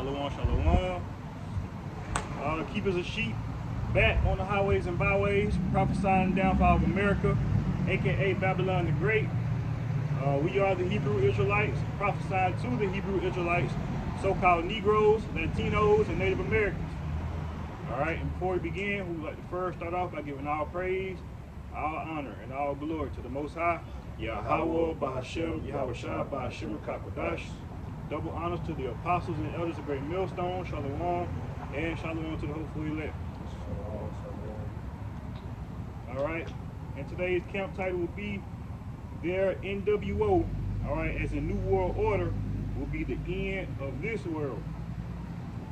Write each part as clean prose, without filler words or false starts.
Shalom, shalom. Keepers of sheep, back on the highways and byways, prophesying the downfall of America, aka Babylon the Great. We are the Hebrew Israelites, prophesying to the Hebrew Israelites, so-called Negroes, Latinos, and Native Americans. Alright, and before we begin, we would like to first start off by giving all praise, all honor, and all glory to the Most High, Yahweh, Bahashem, Yahweh Shah, Bahashem, Kakwadash. Double honors to the apostles and elders of Great Millstone, Shalom, and Shalom to the hopeful elect. Alright, and today's camp title will be their NWO, alright, as a New World Order will be the end of this world.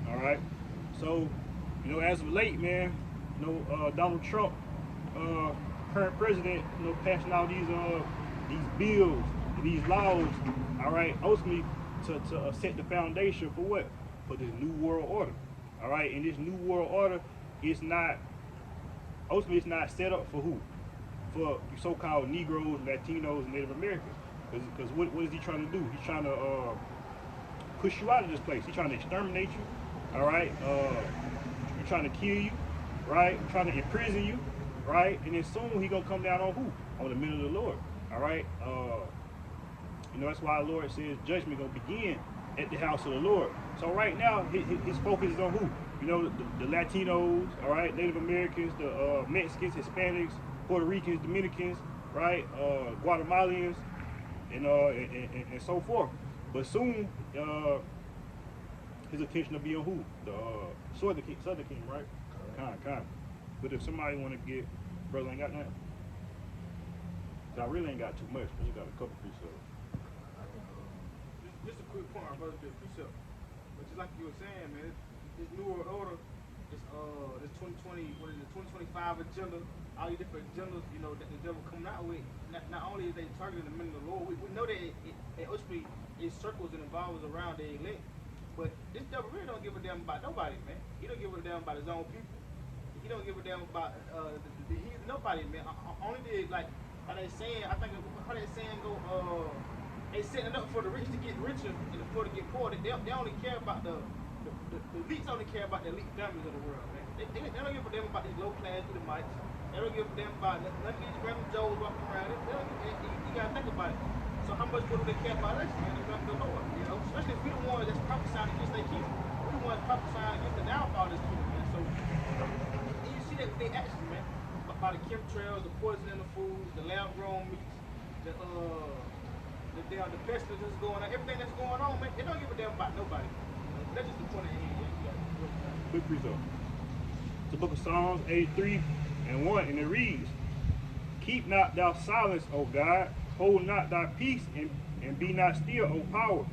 Alright, so, as of late, man, Donald Trump, current president, passing out these bills, these laws, alright, ultimately to set the foundation for what? For this New World Order. Alright, and this New World Order is not, ultimately it's not set up for who? For so-called Negroes, Latinos, and Native Americans. Because what is he trying to do? He's trying to push you out of this place. He's trying to exterminate you, alright? He's trying to kill you, right? Trying to imprison you, right? And then soon he's going to come down on who? On the men of the Lord, alright? That's why the Lord says judgment going to begin at the house of the Lord. So right now, his focus is on who? The Latinos, all right, Native Americans, the Mexicans, Hispanics, Puerto Ricans, Dominicans, right, Guatemalans, and so forth. But soon, his attention will be on who? The Southern Kingdom, right? Kind. But if somebody want to get, brother ain't got nothing. I really ain't got too much, but you got a couple precepts. Just a quick point, our brother did precept. But just like you were saying, man, this New World Order, this 2020, what is it, 2025 agenda, all these different agendas, that the devil coming out with. Not only is they targeting the men of the Lord, we know that it ultimately it circles and evolves around the elect. But this devil really don't give a damn about nobody, man. He don't give a damn about his own people. He don't give a damn about nobody, man. Only did like how they saying, I think how they saying go. They setting it up for the rich to get richer and the poor to get poor. They only care about the elites only care about the elite families of the world, man. They don't give a damn about these low class Edomites. They don't give a damn about none of these random Joes walking around. You gotta think about it. So how much more do they care about us, man? The Lord, especially if we the ones that's prophesying against their kingdom. We the ones prophesying against the downfall of this kingdom, man. So you see that with their actions, man. About the chemtrails, the poison in the foods, the lab-grown meats, the pestilence that's going on, everything that's going on, man, they don't give a damn about nobody. That's just the point of it. Quick result. It's the book of Psalms 83 and 1, and it reads, "Keep not thou silence, O God, hold not thy peace, and be not still, O power.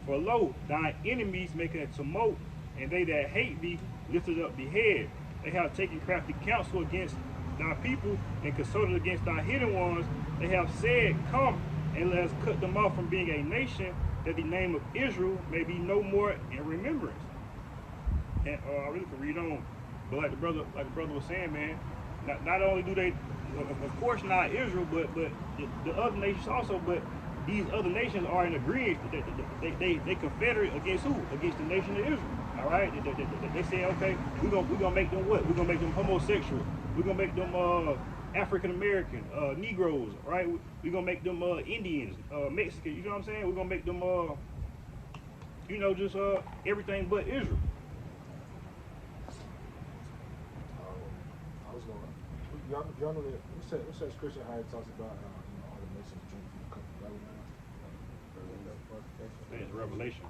For lo, thine enemies make a tumult, and they that hate thee lifted up the head. They have taken crafty counsel against thy people, and consulted against thy hidden ones. They have said, Come, and let us cut them off from being a nation, that the name of Israel may be no more in remembrance." And I really could read on, but like the brother was saying, man, not only do they, of course, not Israel, but the other nations also, but these other nations are in agreement. They confederate against who? Against the nation of Israel. All right, they say, okay, we're gonna make them what? We're gonna make them homosexual. We're gonna make them African American, Negroes, right? We're gonna make them Indians, Mexicans, you know what I'm saying? We're gonna make them just everything but Israel. I was going y'all know that what's that scripture how it talks about all the nations drinking from the cup of Babylon? That's Revelation.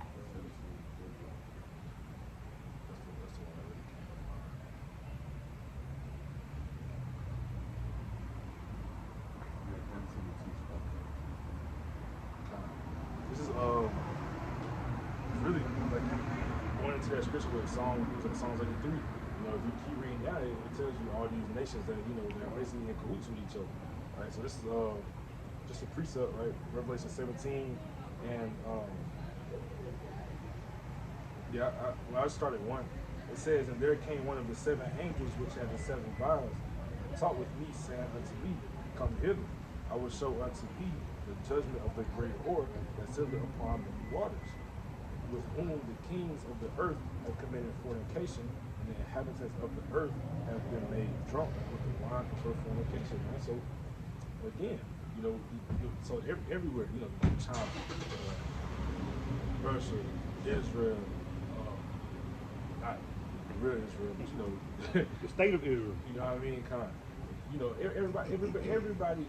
This is really like going into that scripture with Psalms 83. If you keep reading down, it tells you all these nations that they're basically in cahoots with each other. Right. So this is just a precept, right? Revelation 17, and I started one. It says, "And there came one of the seven angels which had the seven vials, and talked with me, saying unto me, Come hither, I will show unto thee the judgment of the great whore that sitteth upon the waters." with whom the kings of the earth have committed fornication, and the inhabitants of the earth have been made drunk with the wine of her fornication. Man. So again, so everywhere, China, Russia, Israel, not real Israel, but The state of Israel. you know what I mean, kind of. Everybody, you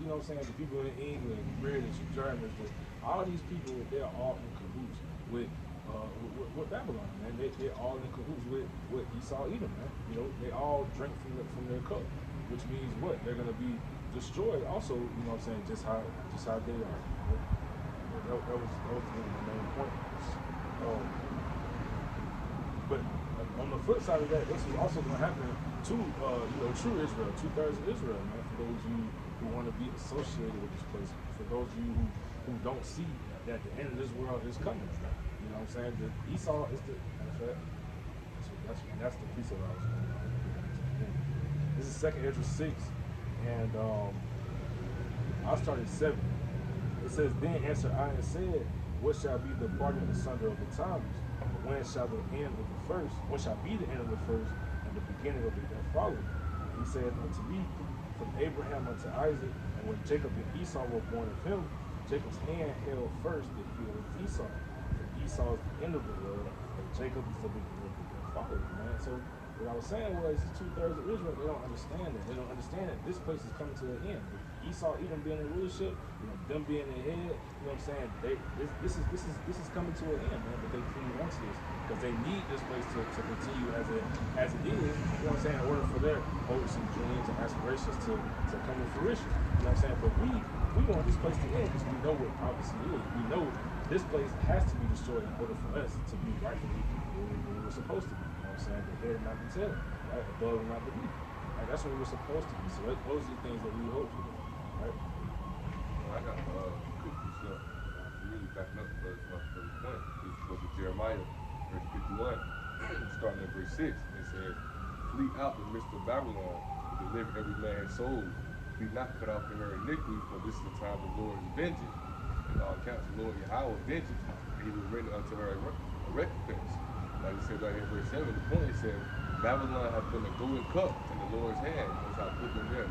know what I'm saying, the people in England, British, Germans, all these people, they're all in cahoots with Babylon, man. They're all in cahoots with Esau Edom, man. They all drink from their cup, which means what? They're gonna be destroyed also, you know what I'm saying, just how they are. That was really the main point. But on the flip side of that, this is also gonna happen to true Israel, 2/3 of Israel, man. For those of you who want to be associated with this place, for those of you who don't see that the end of this world is coming, man. You know what I'm saying? The Esau is that's the piece of what I was going on. This is 2nd Ezra 6, and I'll start at 7. It says, "Then answered I and said, What shall be the parting asunder of the times? When shall the end of the first? When shall be the end of the first, and the beginning of the following? He said unto me, From Abraham unto Isaac, and when Jacob and Esau were born of him, Jacob's hand held first the heel of Esau. For Esau is the end of the world, and Jacob is the beginning of the following." Man. So what I was saying was, 2/3 of Israel, they don't understand that. They don't understand that this place is coming to an end. Esau, Edom being in rulership, them being the head, you know what I'm saying? This is coming to an end, man. But they clearly want this because they need this place to continue as it is. You know what I'm saying? In order for their hopes and dreams and aspirations to come to fruition. You know what I'm saying? But we want this place to end because we know what prophecy is. We know this place has to be destroyed in order for us to be rightfully where we were supposed to be. You know what I'm saying? The head and not the tail, right? Above and not beneath. Like, that's what we were supposed to be. So those are the things that we hope for. Right? Well, I got quick piece up. Really backing up for the point. This was Jeremiah, verse 51, starting at verse 6. It said, "Flee out the midst of Babylon, and deliver every man's soul. Be not cut off in her iniquity, for this is the time the Lord is vengeance. And all accounts the Lord Yahweh vengeance, and he will render unto her a recompense." Like it says right here in verse 7, the point it says, "Babylon hath been a golden cup in the Lord's hand." That's how I put them there.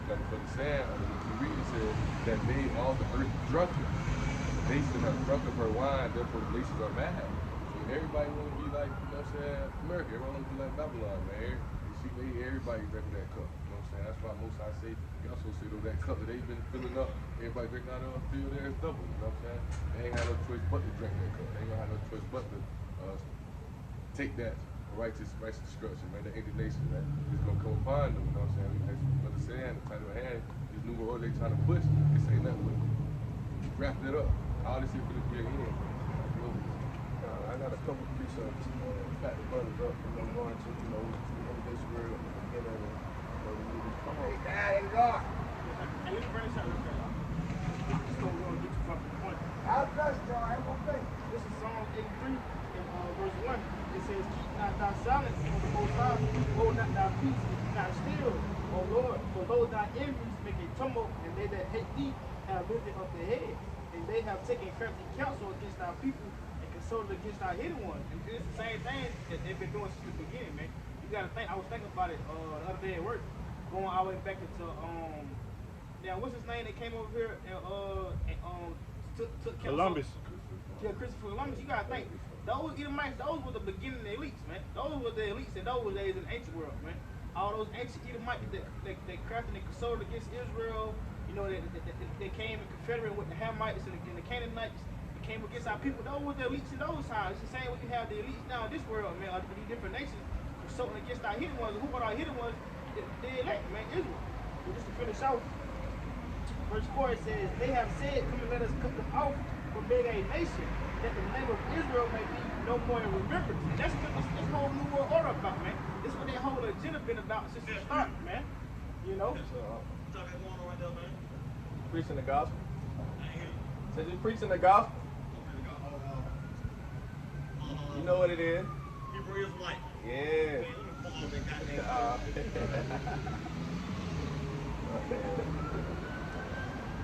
Like for the sand, you read it says, "That made all the earth drunken. The nations have drunk of her wine, therefore the nations are mad." So everybody want to be like, you know what I'm saying, America. Everyone want to be like Babylon, man. Everybody drinking that cup. You know what I'm saying? That's why most I say, you also say, that cup that they've been filling up, everybody drinking out of it, fill there is double. You know what I'm saying? They ain't got no choice but to drink that cup. They ain't gonna have no choice but to take that righteous destruction, man, the indignation, man. It's gonna come upon them, you know what I'm saying? As Brother saying, the title of hand, this new world they trying to push, they say nothing with it. Wrap that up. All this is gonna be again. I got a couple precepts, back the brothers up, and I'm going to, in this world, we need to come on. Hey, let me bring this out real quick. Just don't go and get you fucking point. I'll trust y'all, I ain't gonna think. This is Psalm 83 in verse 1. It says, "Keep not thy silence on the Most High, hold not thy peace, and be not still, O Lord, for those thy enemies make a tumult, and they that hate thee have lifted up their heads, and they have taken crafty counsel against thy people, and consulted against thy hidden ones." And it's the same thing that they've been doing since the beginning, man. You gotta think, I was thinking about it the other day at work, going all the way back into now what's his name that came over here and took Columbus. Yeah, Christopher Columbus. You gotta think, those Edomites, those were the beginning elites, man. Those were the elites in those days in the ancient world, man. All those ancient Edomites that crafted and consulted against Israel, they came in confederate with the Hamites and the Canaanites. They came against our people. Those were the elites in those times. It's the same way you have the elites now in this world, man. These different nations consulting against our hidden ones. Who are our hidden ones? The elect, man, Israel. So just to finish out, verse 4 it says, "They have said, come and let us cut them off from being a nation, that the name of Israel may be no more in remembrance." And that's what this whole New World Order about, man. This is what their whole agenda been about since the start, man. Preaching the gospel. Says you preaching the gospel. You know what it is. Hebrew Israelite. Yeah.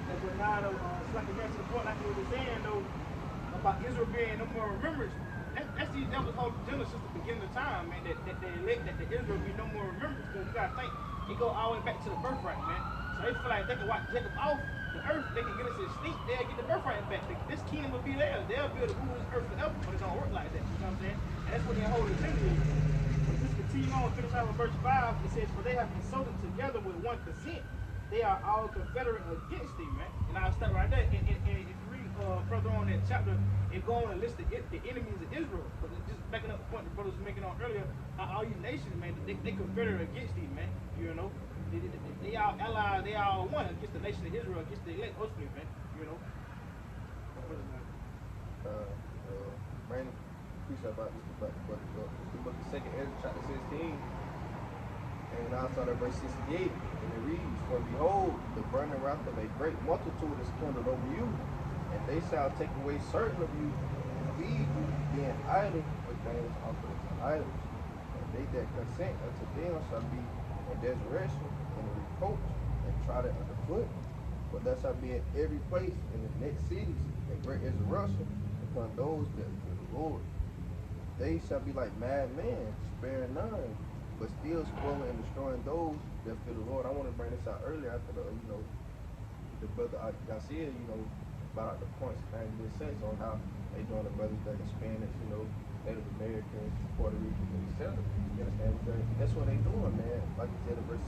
And but now, it's like again to the point, like you were saying, though, about Israel being no more remembrance. That's these devils' whole agenda since the beginning of time, man. That they elect that the Israel be no more remembrance. Because you gotta think, it go all the way back to the birthright, man. So they feel like they can wipe Jacob off the earth, they can get us extinct, they'll get the birthright back. This kingdom will be theirs. They'll be able to rule this earth forever, but it don't work like that. You know what I'm saying? And that's what their whole agenda is. But just continue on, finish out with verse 5. It says, for they have consulted together with one consent. They are all confederate against thee, man. And I'll stop right there. And if you read further on that chapter, it goes on and list the enemies of Israel. But just backing up the point the brothers were making on earlier, all you nations, man, they confederate against thee, man. You know? They all allies, they all one against the nation of Israel, against the elect, ultimately, man. You know? Brandon, appreciate about this, but the book of 2nd Ezra, chapter 16, and I start at verse 68, and it reads, for behold, the burning wrath of a great multitude is kindled over you, and they shall take away certain of you, and feed you, being idle with things offered to idols. And they that consent unto them shall be in desolation, and in reproach, and trodden underfoot. For there shall be in every place in the next cities a great resurrection upon those that fear the Lord. They shall be like madmen, sparing none, but still spoiling and destroying those that fear the Lord. I want to bring this out earlier after the brother Garcia, brought out the points and this sense on how they doing the brothers that Hispanics, Native Americans, Puerto Ricans, etc. You understand? Because that's what they doing, man. Like you said in verse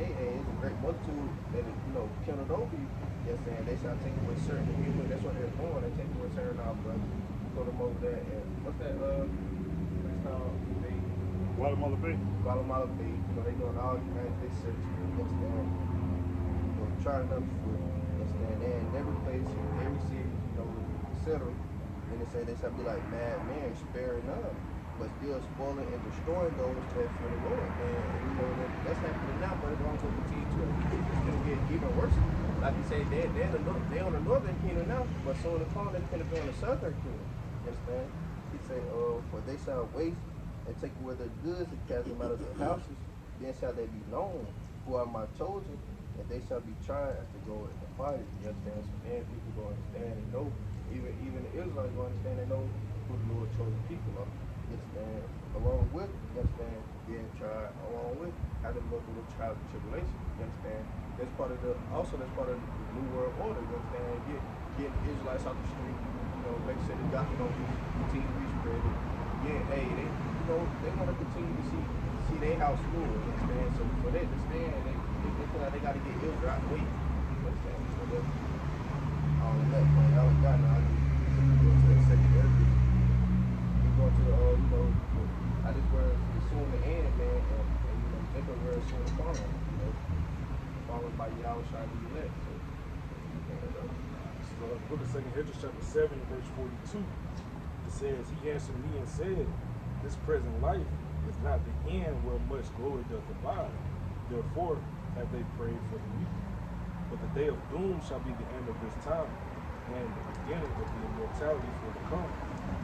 68, it's a great multitude that kindled over you. You understand? They shall take away certain people. That's what they're doing. They take away certain our brothers, put them over there. And what's that? What's called? Guatemala Bay. Guatemala Bay. They doing all United States search. You understand? Trying up for. You understand? They're in every place, in every city, etc. And they say they shall be like madmen, sparing none, but still spoiling and destroying those that fear the Lord. And that's happening now, but it's going to continue to. It's going to get even worse. Like you say, they're on the northern kingdom now, but soon to come they're going to be on the southern kingdom. You understand? He say, for they shall waste and take away their goods and cast them out of their houses. Then shall they be known who are my chosen, and they shall be tried as to go in the fire. You understand? So then people go understand and know. Even the Israelites go understand and know who the Lord chosen people are. You understand? Along with, you understand, being tried, along with having to go through the trials and tribulation. You understand? That's part of the New World Order. You understand? Getting the Israelites off the street. Make sure the gospel don't continue to be spread. Yeah, hey, they want to continue to see their house full. You understand? So for that to stand, they feel like they got to get Israel out the way. You understand? So that. On that point, I was gotten out of the 2nd Ezra. You go to the, I just where it's soon to end, man, and think of where it's soon to fall, followed by Yahweh Shai the elect. So, book of 2nd Ezra, chapter 7, verse 42, it says, he answered me and said, this present life is not the end where much glory doth abide. Therefore have they prayed for the weak. But the day of doom shall be the end of this time, and the beginning of the immortality for the come,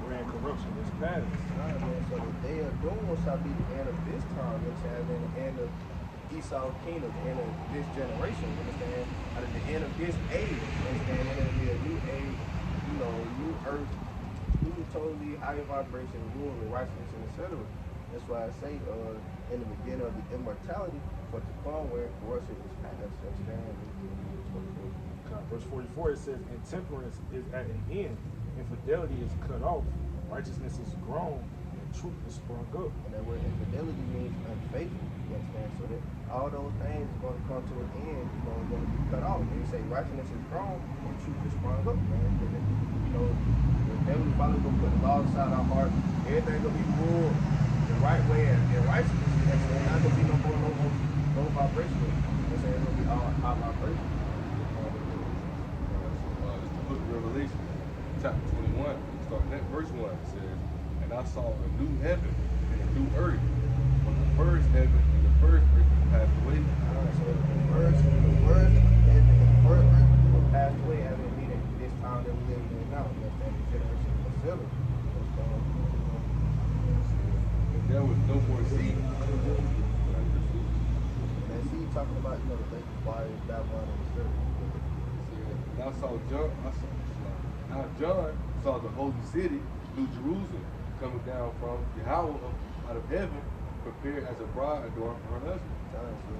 wherein corruption is past. Alright, man, so the day of doom shall be the end of this time, which has been the end of Esau's kingdom, the end of this generation, you understand? Out of the end of this age, you understand? And it'll be a new age, new earth, new totally higher vibration, rule and righteousness, and etc. That's why I say in the beginning of the immortality, but the come where corruption is past, you understand? Verse 44, it says, intemperance is at an end, infidelity is cut off, righteousness is grown, and truth is sprung up. And that word infidelity means unfaithful, you understand? So that all those things are going to come to an end, going to be cut off. And you say righteousness is grown, and truth is sprung up, man. The devil probably going to put the law inside our heart, everything going to be ruled the right way and righteousness. And so there's not going to be no vibration. It's going to be all high vibration. Book of Revelation, chapter 21, starting at verse 1, it says, and I saw a new heaven and a new earth. For the first heaven and the first earth passed away. Alright, so the first heaven and the first earth will pass away, having meaning this time that we live in now. You understand? The generation of the silver. And there was no more sea. And sea talking about, the lake of fire, Babylon, and the serpent. And I saw Now John saw the holy city, New Jerusalem, coming down from Yahweh out of heaven, prepared as a bride adorned for her husband. John, so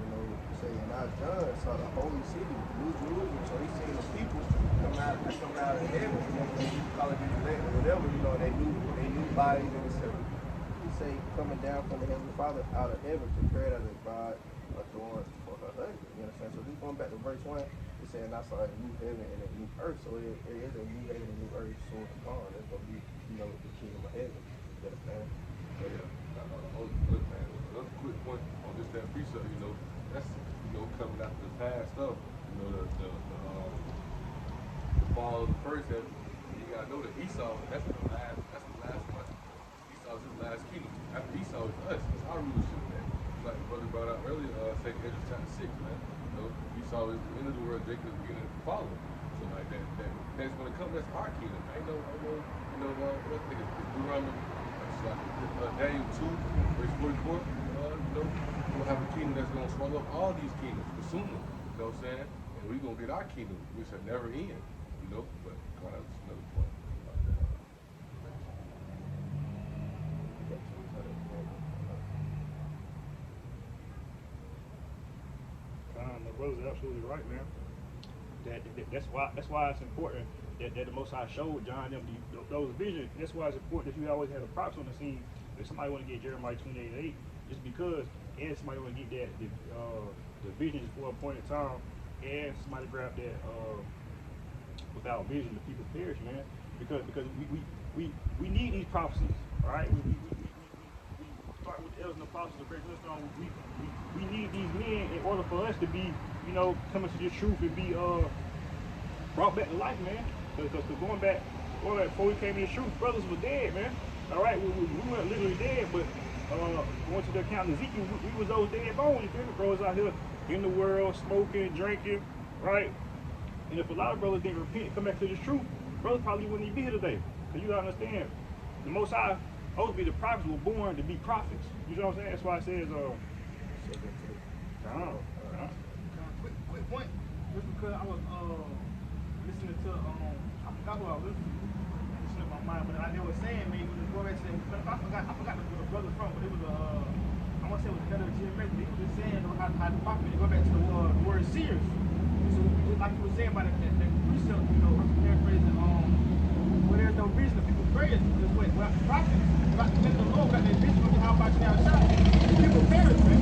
saying now John saw the holy city, New Jerusalem, so he seen the people come out of heaven, you call it elect or whatever, they new bodies and stuff. He say coming down from the heavenly Father out of heaven, prepared as a bride adorned for her husband. You understand? So just going back to verse 1, it's saying I saw a new heaven and a new earth. So it is a new heaven and a new earth soon to come. It's gonna be, the kingdom of heaven. You understand? Yeah. Look, man, another quick point on that precept, that's coming after the past stuff. The fall of the first heaven. You gotta know that Esau, that's the last one. Esau's his last kingdom. After Esau is us. It's our rulership, man. Like brother brought out earlier, 2 Ezra chapter 6, man. Esau is the end of the world, Jacob is the beginning of the following. So like that's gonna come, that's our kingdom. I know, what think it's Deuteronomy, Daniel 2, verse 44, we'll have a kingdom that's gonna swallow up all these kingdoms, consume them, you know what I'm saying? And we're gonna get our kingdom, which shall never end, but God, that's another point about that. My brother's absolutely right, man. That's why it's important that the Most High showed John them those visions. That's why it's important that you always have a props on the scene. If somebody want to get Jeremiah 28:8, just because, and somebody want to get the visions for a point in time, and somebody grab that without vision, the people perish, man. Because we need these prophecies, all right? We start with the elders and apostles of Great Millstone. We need these men in order for us to be, coming to the truth and be brought back to life, man. Because going back before we came to the truth, brothers were dead, man. All right, we weren't literally dead, but going to the account of Ezekiel, we was those dead bones. You feel me? Brothers out here in the world, smoking, drinking, right? And if a lot of brothers didn't repent and come back to the truth, brothers probably wouldn't even be here today. Because you gotta understand, the Most High, supposed to be the prophets were born to be prophets. You know what I'm saying? That's why it says, Quick point. Just because I was listening to I forgot who I was listening to. It's slipped my mind, but they were saying, man, when you go back to I forgot where the brother from, but it was I want to say it was better geometric. He was just saying how the prophet, go back to the word seers. So just like you were saying about that precept, paraphrasing where there's no vision of people prayers, just wait, well, the prophet, about the the Lord got that vision of how about you now shot. People perish, man.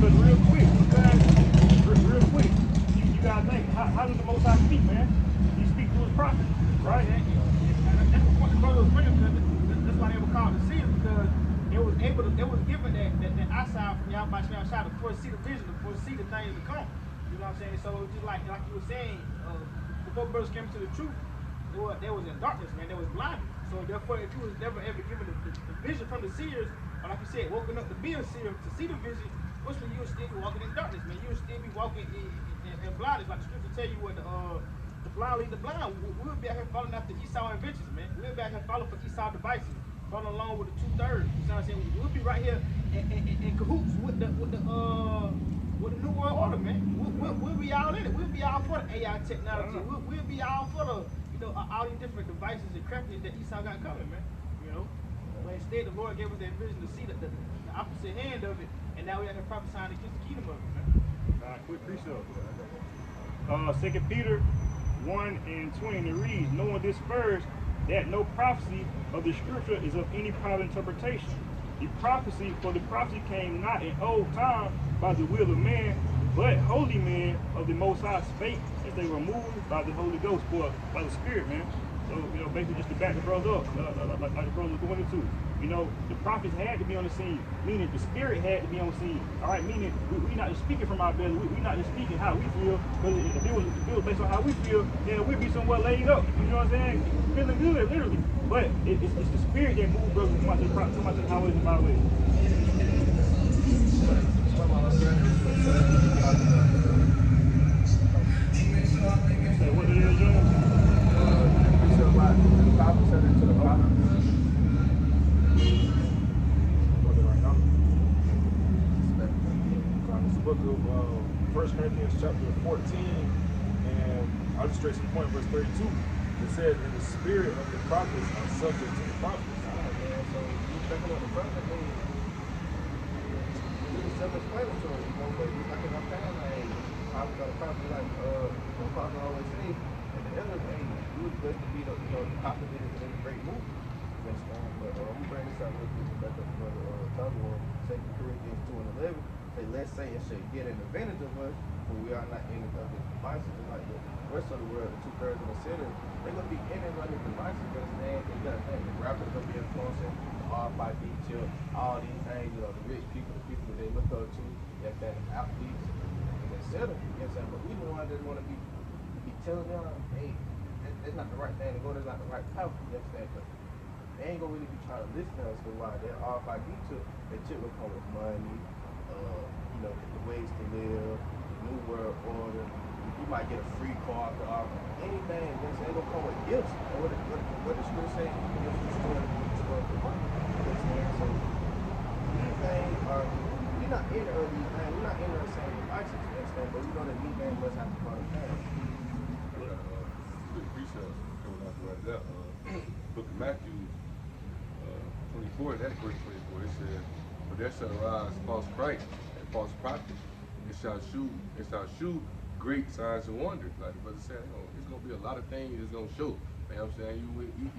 But real quick, you gotta think, how does the Most High speak, man? He speaks through his prophet, right? That's the point the brother was bringing, because that's why they were called the seers, because it was given that eyesight from Yahweh Shemel Shah to foresee the vision, to foresee the things to come. You know what I'm saying? So just like you were saying, before brothers came to the truth, they was in darkness, man. They was blinded. So therefore, if you was never ever given the vision from the seers, or like you said, woken up to be a seer, to see the vision, which means you would still be walking in darkness, man. You would still be walking in blindness. Like the scripture tell you what the blind lead the blind. We'll be out here following after Esau inventions, man. We'll be out here following for Esau devices, following along with the 2/3. You know what I'm saying? We'll be right here in cahoots with the New World Order, man. We'll be all in it. We'll be all for the AI technology. We'll be all for the all these different devices and craftiness that Esau got coming, man. But instead, the Lord gave us that vision to see the opposite hand of it, and now we have to prophesying against the kingdom of it, man. Quick precept. 2 Peter 1:20, and it reads, knowing this first, that no prophecy of the scripture is of any private interpretation. The prophecy came not in old time by the will of man, but holy men of the Most High spake as they were moved by the Holy Ghost, or by the Spirit, man. So, basically just to back the brother up, like the brother was going into. The prophets had to be on the scene, meaning the Spirit had to be on the scene. All right, meaning we're not just speaking from our belly, we're not just speaking how we feel, because if it was based on how we feel, then we'd be somewhere laid up, you know what I'm saying? Feeling good, literally. But it's the Spirit that moves brothers to come out to the prophets, come out to the highways and byways. Say what it is, Jones? This book of 1 Corinthians chapter 14, and I'll straight to the point, verse 32, it says, "And the spirit of the prophets are subject to the prophets." Man, so you thinking of the prophet, I mean, it's self-explanatory, you know, but it's like in our past, like, I was gonna probably like, the apostle always say, at the end of the day, you was blessed to be the, you know, the prophet in a great movie. You understand? But I'm gonna bring this out real quick, back up another topic one, 2 Corinthians 2 and 11. Say, let's say it should get an advantage of us, but we are not in it of its devices, just like the rest of the world, the 2/3 of the city, they're gonna be in it of its devices, you understand? You gotta think, the rappers gonna be influencing, the RFID chip, all these things, you know, the rich people, the people that they look up to, that's that athletes, and et cetera, you know what I'm saying? But we the ones that wanna be telling them, hey, that's not the right thing to go, that's not the right path, you understand? But they ain't gonna really be trying to listen to us for a while. That RFID chip, that chip will come with money, you know, the ways to live, the new world order. You might get a free car for anything. You know, they gonna come with gifts. And what the scripture say, gifts destroy the money. You understand? So these things are, we're not in of these things. We're not in the same devices. You understand? But we know that these things must have to come to pass. Good precept coming out right there. Book of Matthew 24, that verse 24, it says, "For there shall arise false Christ and false prophets, and shall shew great signs and wonders." Like the brother said, you know, it's gonna be a lot of things it's gonna show. You know what I'm saying?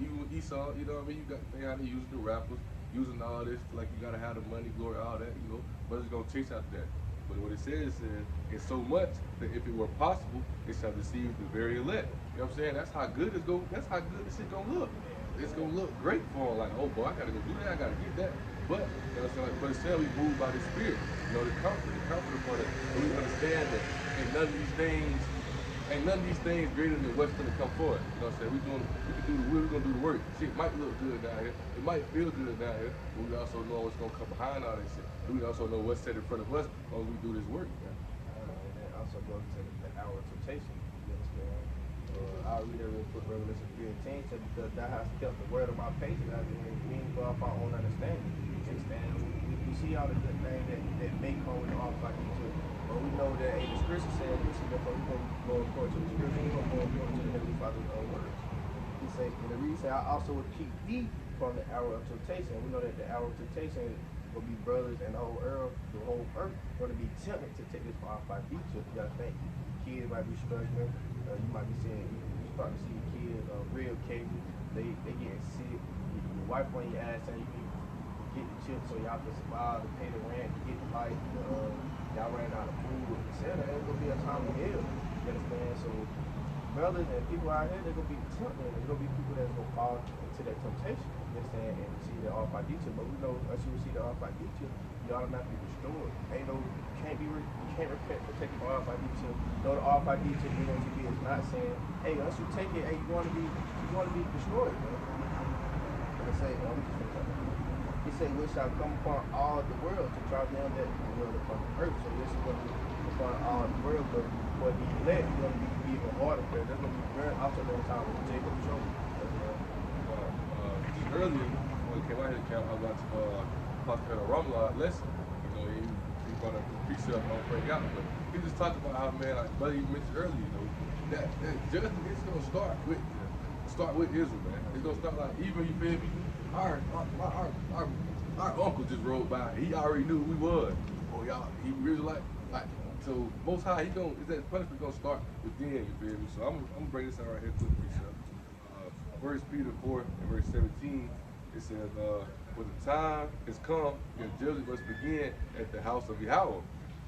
You Esau, you know what I mean? You got how they use the rappers, using all this like you gotta have the money, glory, all that, you know. But it's gonna chase out that. But what it says is, it's so much that if it were possible, it shall deceive the very elect. You know what I'm saying? That's how good that's how good this shit gonna look. It's gonna look great for them, like, oh boy, I gotta go do that, I gotta get that. But you know what I'm saying? Like, but instead we move by the spirit. You know, the comfort for it. And we understand that none of these things greater than what's gonna come forward. You know what I'm saying? We can do the will, we're gonna do the work. Shit might look good down here. It might feel good down here, but we also know what's gonna come behind all that shit. We also know what's set in front of us when we do this work. Man. And then also goes to the hour of temptation. You understand? I'll read it real quick, Revelation 3:10, said, because thou hast kept the word of my patience, I mean, go off our own understanding. You understand? We see all the good things that may come with the RFID chip. But we know that the scripture says, listen, before we go according to the scripture, we're going to go according to the Heavenly Father's words. He said, and the reason I also will keep thee from the hour of temptation. We know that the hour of temptation will be brothers and the whole earth going to be tempted to take this RFID chip. You got to think, kids might be struggling. You might be seeing, you start to see kids, real cases, they getting sick. Your wife on your ass saying you need to get the chip so y'all can survive, to pay the rent, to get the life, y'all ran out of food, etc. It's gonna be a time of hell. You understand? So brothers and people out here, they're gonna be tempted. There's gonna be people that's gonna fall into that temptation. You understand? And see the RFID chip. But we know once you see the RFID chip, you automatically destroyed. You can't repent for taking the RFID chip. No, the RFID chip is not saying, hey, once you take it, hey, you want to be destroyed. It say, he said, which shall come upon all the world to try them that dwell upon the earth. So this is going to be upon all the world, but for the elect, it's going to be even harder. There's going to be very also during time with Jacob trouble. Just earlier, when it came out here, I was watching a Ramallah lesson. You know, he brought up the precept on Frank out, but he just talked about how, man, like Buddy mentioned earlier, you know, that judgment is going to start with Israel, man. It's going to start like, even, you feel me, our uncle just rode by. He already knew who we was. Oh, y'all, he really like, so Most High, is that punishment gonna start within, you feel me? So I'm gonna bring this out right here quick, precept. 1 Peter 4 and verse 17, it says, for the time has come, and judgment must begin at the house of Yahweh.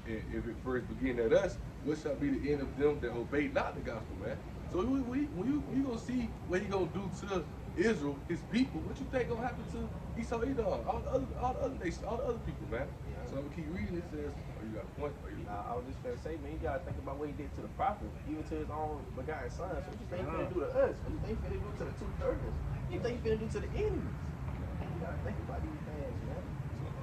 And if it first begin at us, what shall be the end of them that obey not the gospel, man? So when you gonna see what he gonna do to Israel, his people, what you think gonna happen to Esau, Edom, all the other nations, all the other people, man? So I'm gonna keep reading. It says, you got a point? I was just gonna say, man, you gotta think about what he did to the prophet, even to his own begotten son. So what you think he finna do to us? What you think he finna do to the 2/3? What you think he finna do to the enemies? You gotta think about these things, man.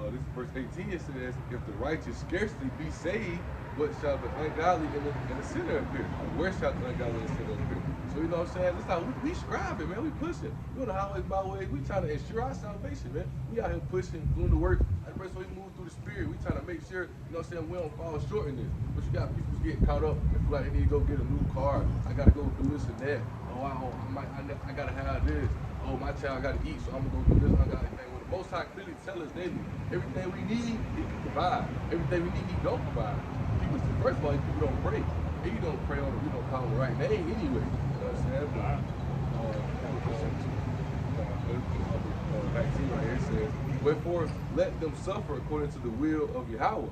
So this verse 18, it says, if the righteous scarcely be saved, what shall the ungodly and the sinner appear? Where shall the ungodly and the sinner appear? So So you know what I'm saying? This how we striving, man. We pushing. We on the highways, byways. We trying to ensure our salvation, man. We out here pushing, doing the work. Like the so we move through the spirit. We trying to make sure, you know what I'm saying, we don't fall short in this. But you got people getting caught up and feel like they need to go get a new car. I gotta go do this and that. Oh, I gotta have this. Oh, my child gotta eat, so I'm gonna go do this. I got anything. Well, the Most High clearly tell us daily, everything we need, He can provide. Everything we need, He don't provide. People, first of all, people don't pray. He don't pray on it. We don't call him the right name anyway. You know what I'm saying? But, 19 right here says, wherefore let them suffer according to the will of Yahweh,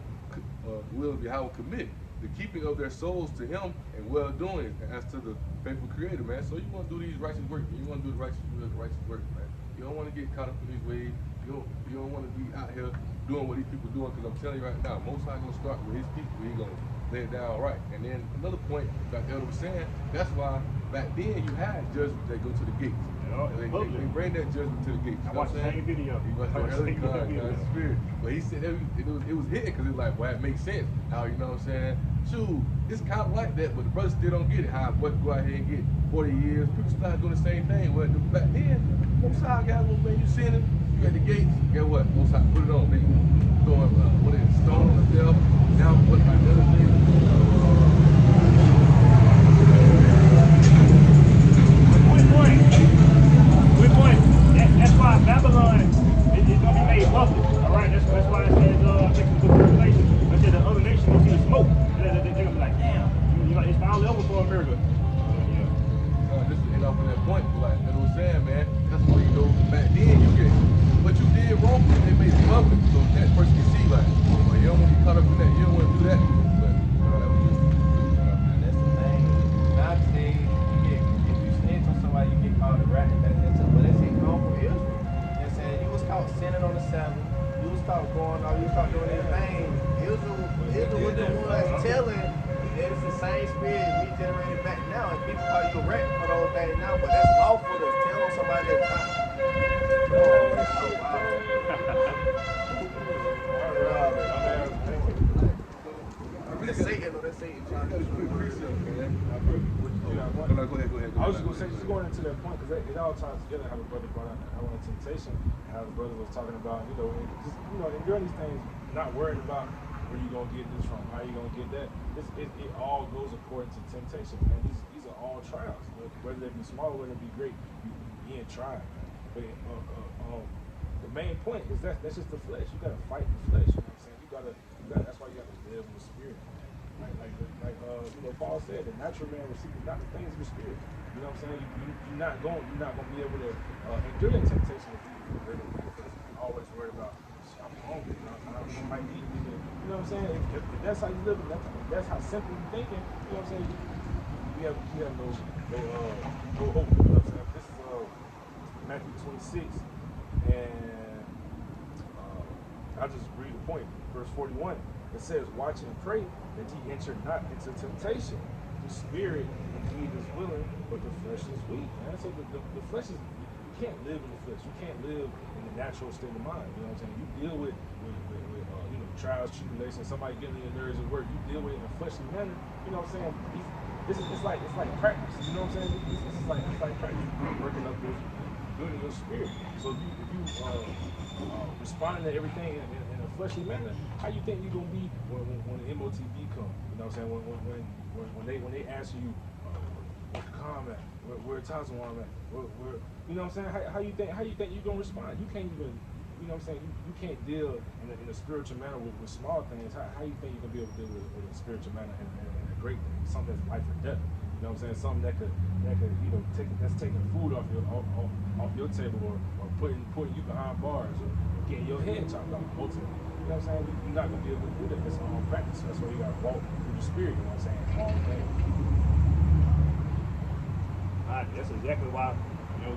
commit the keeping of their souls to Him and well doing as to the faithful Creator, man. So you want to do these righteous work, you want to do the righteous will, the righteous work, man. You don't want to get caught up in these ways. You don't want to be out here doing what these people doing, because I'm telling you right now, Most High gonna start with His people. He gonna lay it down right. And then another point, like the elder was saying, that's why back then you had judgments that go to the gates. They bring that judgment to the gates. I watched the same video. He watched the early God's spirit. But he said it was hitting because it's like, well, it makes sense. How, you know what I'm saying? Shoot, it's kind of like that, but the brothers still don't get it. How boys go out here and get 40 years. People start doing the same thing. Well, back then, Most High got one man, you seen it, you at the gates, guess what? Most High put it on. They throwing stone on the devil. Now, what my other thing? That's why Babylon is going to be made public. All right, that's why it says, I think it's the Revelation. It said the other nations will see the smoke. They're going to be like, damn, it's finally over for America. Just to end off on that point, like I was saying, man, that's why you know back then you get what you did wrong, they made it public, so that person can see like, well, you don't want to get caught up in that, you don't want to do that. But that's the thing. Nowadays, if you snitch on somebody, you get caught a rat. But that's it wrong for Israel. They said you was caught sinning on the Sabbath. You was caught going off. You was caught doing anything. Israel was the ones telling. It's the same spirit we generated back now. And people call you a rat for those things now, but that's lawful to tell on somebody that's not. That's Satan. That's Satan. Go ahead. I was just going to say, just going into that point, because it all ties together how the brother brought out the element of temptation, and how the brother was talking about, and during these things, not worrying about where you going to get this from, how you going to get that. It all goes according to temptation, man. These are all trials, whether they be small, whether they be great, you being tried, man. But the main point is that's just the flesh. You got to fight the flesh, you know what I'm saying? That's why you got to live in the spirit. Like Paul said, the natural man receives not the things of the spirit. You know what I'm saying? You're not going to be able to endure that temptation if you're always worried about, I'm hungry, I might eat. You know what I'm saying? If that's how you live, if that's how simple you're thinking, you know what I'm saying? We have no hope. You know what I'm saying? This is Matthew 26, and I'll just read the point, verse 41. It says, watch and pray that ye enter not into temptation. The spirit indeed is willing, but the flesh is weak. Man. So the flesh is, you can't live in the flesh. You can't live in the natural state of mind. You know what I'm saying? You deal with trials, tribulations, somebody getting in your nerves at work. You deal with it in a fleshly manner. You know what I'm saying? It's like practice. You know what I'm saying? It's like practice. You're working up this good in your spirit. So if you responding to everything in a fleshly manner, how you think you're gonna be when the MOTB come? You know what I'm saying? When they ask you where's the calm at, where Tazwan at, where you know what I'm saying? How you think you're gonna respond? You can't even, you know what I'm saying? You can't deal in a spiritual manner with small things. How you think you're gonna be able to deal with a spiritual manner and a great thing, something that's life or death? You know what I'm saying? Something that could that's taking food off your table or putting you behind bars or getting your head chopped off ultimately. You know what I'm saying? You're not gonna be able to do that. It's all practice. That's why you gotta walk through the spirit. You know what I'm saying? All day. That's exactly why,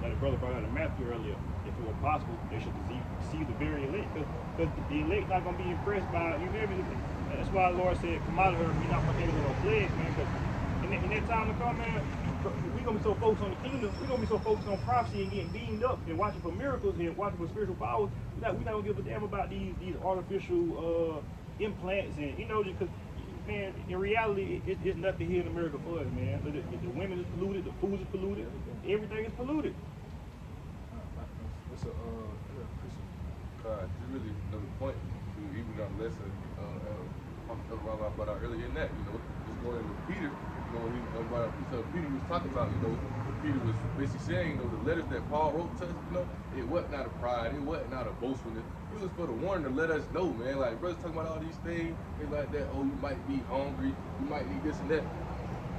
like the brother brought out in Matthew earlier. If it were possible, they should see the very elect, because the elect not gonna be impressed by you. That's why the Lord said, "Come out of her, you're not partaking of no plagues, man." Because in that time to come, man, we're gonna be so focused on the kingdom, we're gonna be so focused on prophecy and getting beamed up and watching for miracles and watching for spiritual powers. We're not gonna give a damn about these artificial implants and just because man, in reality, it's nothing here in America for us, man. The women is polluted, the food is polluted, everything is polluted. It's a appreciate Just really another point to even our lesson about earlier in that, just going into Peter, when he brought up Peter was talking about, Peter was basically saying, the letters that Paul wrote to us, it wasn't out of pride, it wasn't out of boastfulness, it was for the warning to let us know, man. Like, brothers talking about all these things like that, oh, you might be hungry, you might need this and that.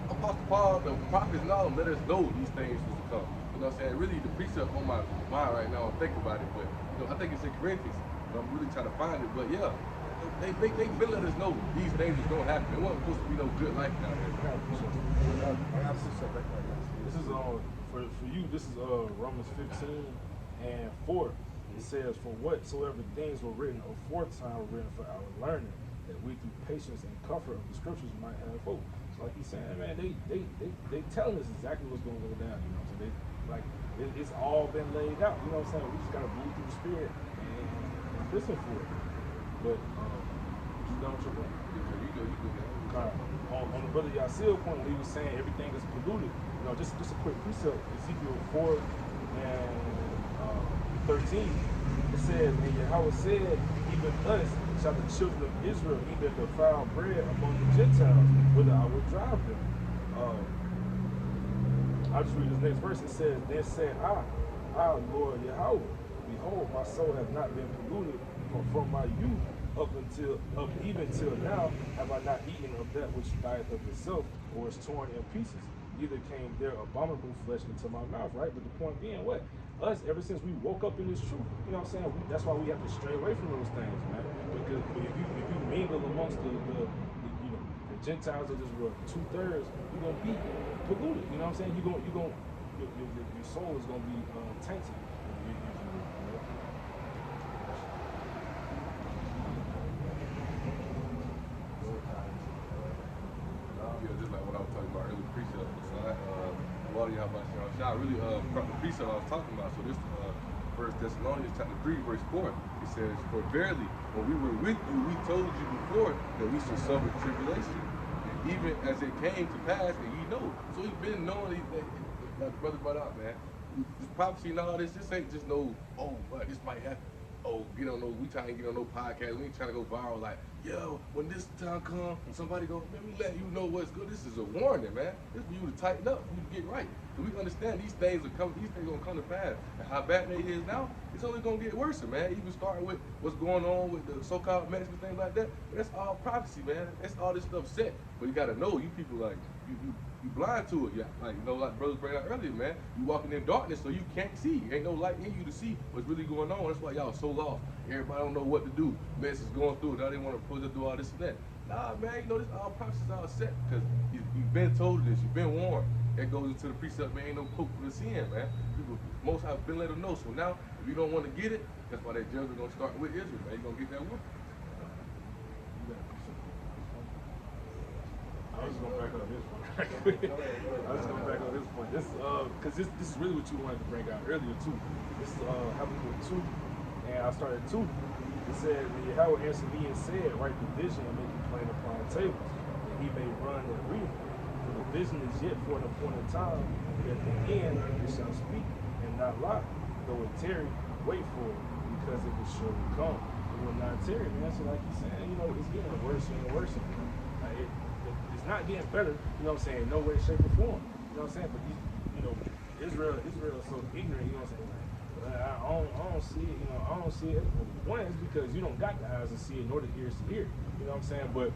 Apostle Paul, the prophets and all let us know these things was to come. You know what I'm saying? Really, the precept on my mind right now, I'm thinking about it, but I think it's in Corinthians. But I'm really trying to find it. But yeah, they been let us know these things was gonna happen. It wasn't supposed to be no good life down here. This is for you. This is Romans 15:4. It says, "For whatsoever things were written aforetime were written for our learning, that we through patience and comfort of the scriptures might have hope." So like he's saying, man, they telling us exactly what's gonna go down. You know what I'm saying? It's all been laid out. You know what I'm saying? We just gotta move through the spirit and listen for it. But you done with your point? On the brother Yassil point, he was saying everything is polluted. Just a quick precept, Ezekiel 4 and 13. It says, and Yahweh said, even us shall the children of Israel eat their defiled bread among the Gentiles, whither I will drive them. I'll just read this next verse. It says, then said I, Lord Yahweh, behold, my soul hath not been polluted from my youth up even till now have I not eaten of that which dieth of itself, or is torn in pieces. Neither came there abominable flesh into my mouth, right? But the point being, what? Us, ever since we woke up in this truth, you know what I'm saying? That's why we have to stray away from those things, man. Because if you mingle amongst the Gentiles of this world, 2/3, you're gonna be polluted. You know what I'm saying? Your soul is gonna be tainted. Just like what I was talking about earlier, precept. So I really the precept I was talking about. So this 1 Thessalonians chapter 3, verse 4. It says, "For verily, when we were with you, we told you before that we should suffer tribulation, and even as it came to pass, and ye know." So we've been knowing these things. Like the brother brought out, man. This prophecy and all this ain't just no, this might happen. Get on we trying to get on no podcast. We ain't trying to go viral like, yo, when this time come, somebody go, let me let you know what's good. This is a warning, man. This is for you to tighten up, for you to get right. So we understand these things gonna come to pass. And how bad it is now, it's only gonna get worse, man. Even starting with what's going on with the so-called Mexican things like that. That's all prophecy, man. That's all this stuff set. But you gotta know, you people like you blind to it, yeah. Like like brothers bring out earlier, man. You walking in darkness, so you can't see. Ain't no light in you to see what's really going on. That's why y'all so lost. Everybody don't know what to do. Mess is going through. Now they want to push to do all this and that. Nah, man, this all prophecies all set because you've been told this. You've been warned. That goes into the precept, man. Ain't no poke for the sin, man. People, most have been let them know. So now, if you don't want to get it, that's why that judgment gonna start with Israel, man. You gonna get that one. I was just gonna back up his point. This because this is really what you wanted to bring out earlier too. This is Habakkuk 2, and I started 2. It said, "And Yahweh answered me and said, write the vision and make it plain upon the tables, that he may run and read it. For the vision is yet for an appointed time, and at the end it shall speak and not lie. Though it tarry, wait for it, because it will surely come. It will not tarry." Man, so like he's saying, it's getting worse and worse. It's not getting better, you know what I'm saying, no way, shape, or form. You know what I'm saying? But Israel is so ignorant, you know what I'm saying? I don't see it, I don't see it. One is because you don't got the eyes to see it, nor the ears to hear. You know what I'm saying? But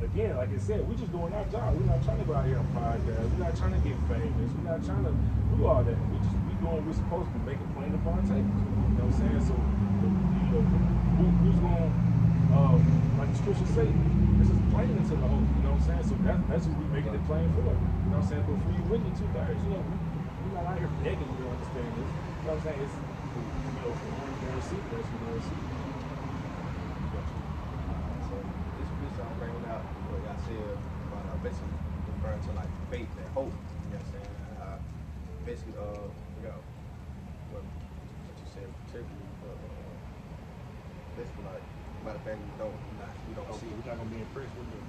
again, like I said, we just doing our job. We're not trying to go out here on podcasts. We're not trying to get famous. We're not trying to do all that. We doing what we're supposed to, make it plain upon tables. You know what I'm saying? So who's going like the scripture say, this is plain into the hope, you know what I'm saying? So that's what we making it plain for. You know what I'm saying? But for you wicked 2/3, we're not out here begging you to understand this. You know what I'm saying? It's for one going to see, that's what we're going to see. So this piece I'm bringing out what y'all said about basically referring to like faith and hope. You know what I'm saying? Basically, what you said particularly, basically like matter of fact we don't see. We're not gonna be impressed with it.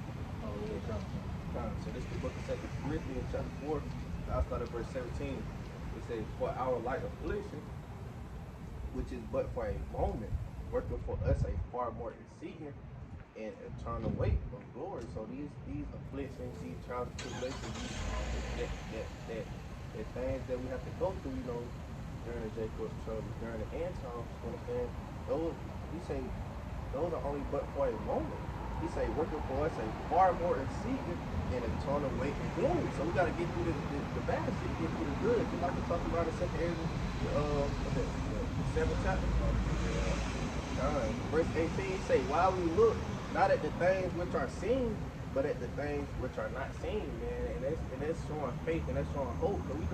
Oh, yeah, kind So this is the book of 2 Corinthians chapter 4. I'll start at verse 17. It says, "For our light affliction, which is but for a moment, working for us a far more exceeding and eternal weight of glory." So these afflictions, these trials and tribulations, that things that we have to go through, you know, during Jacob's trouble, during the end times, you know what I'm saying? Those, he say, those are only but for a moment. He say, working for us a far more exceeding and eternal weight of glory. So we got to get through the bad shit to get through the good. Just like we talked about in 2 Ezra, the 7th chapter. Verse 18 say, "While we look not at the things which are seen, but at the things which are not seen," man. And that's showing faith and that's showing hope. Because we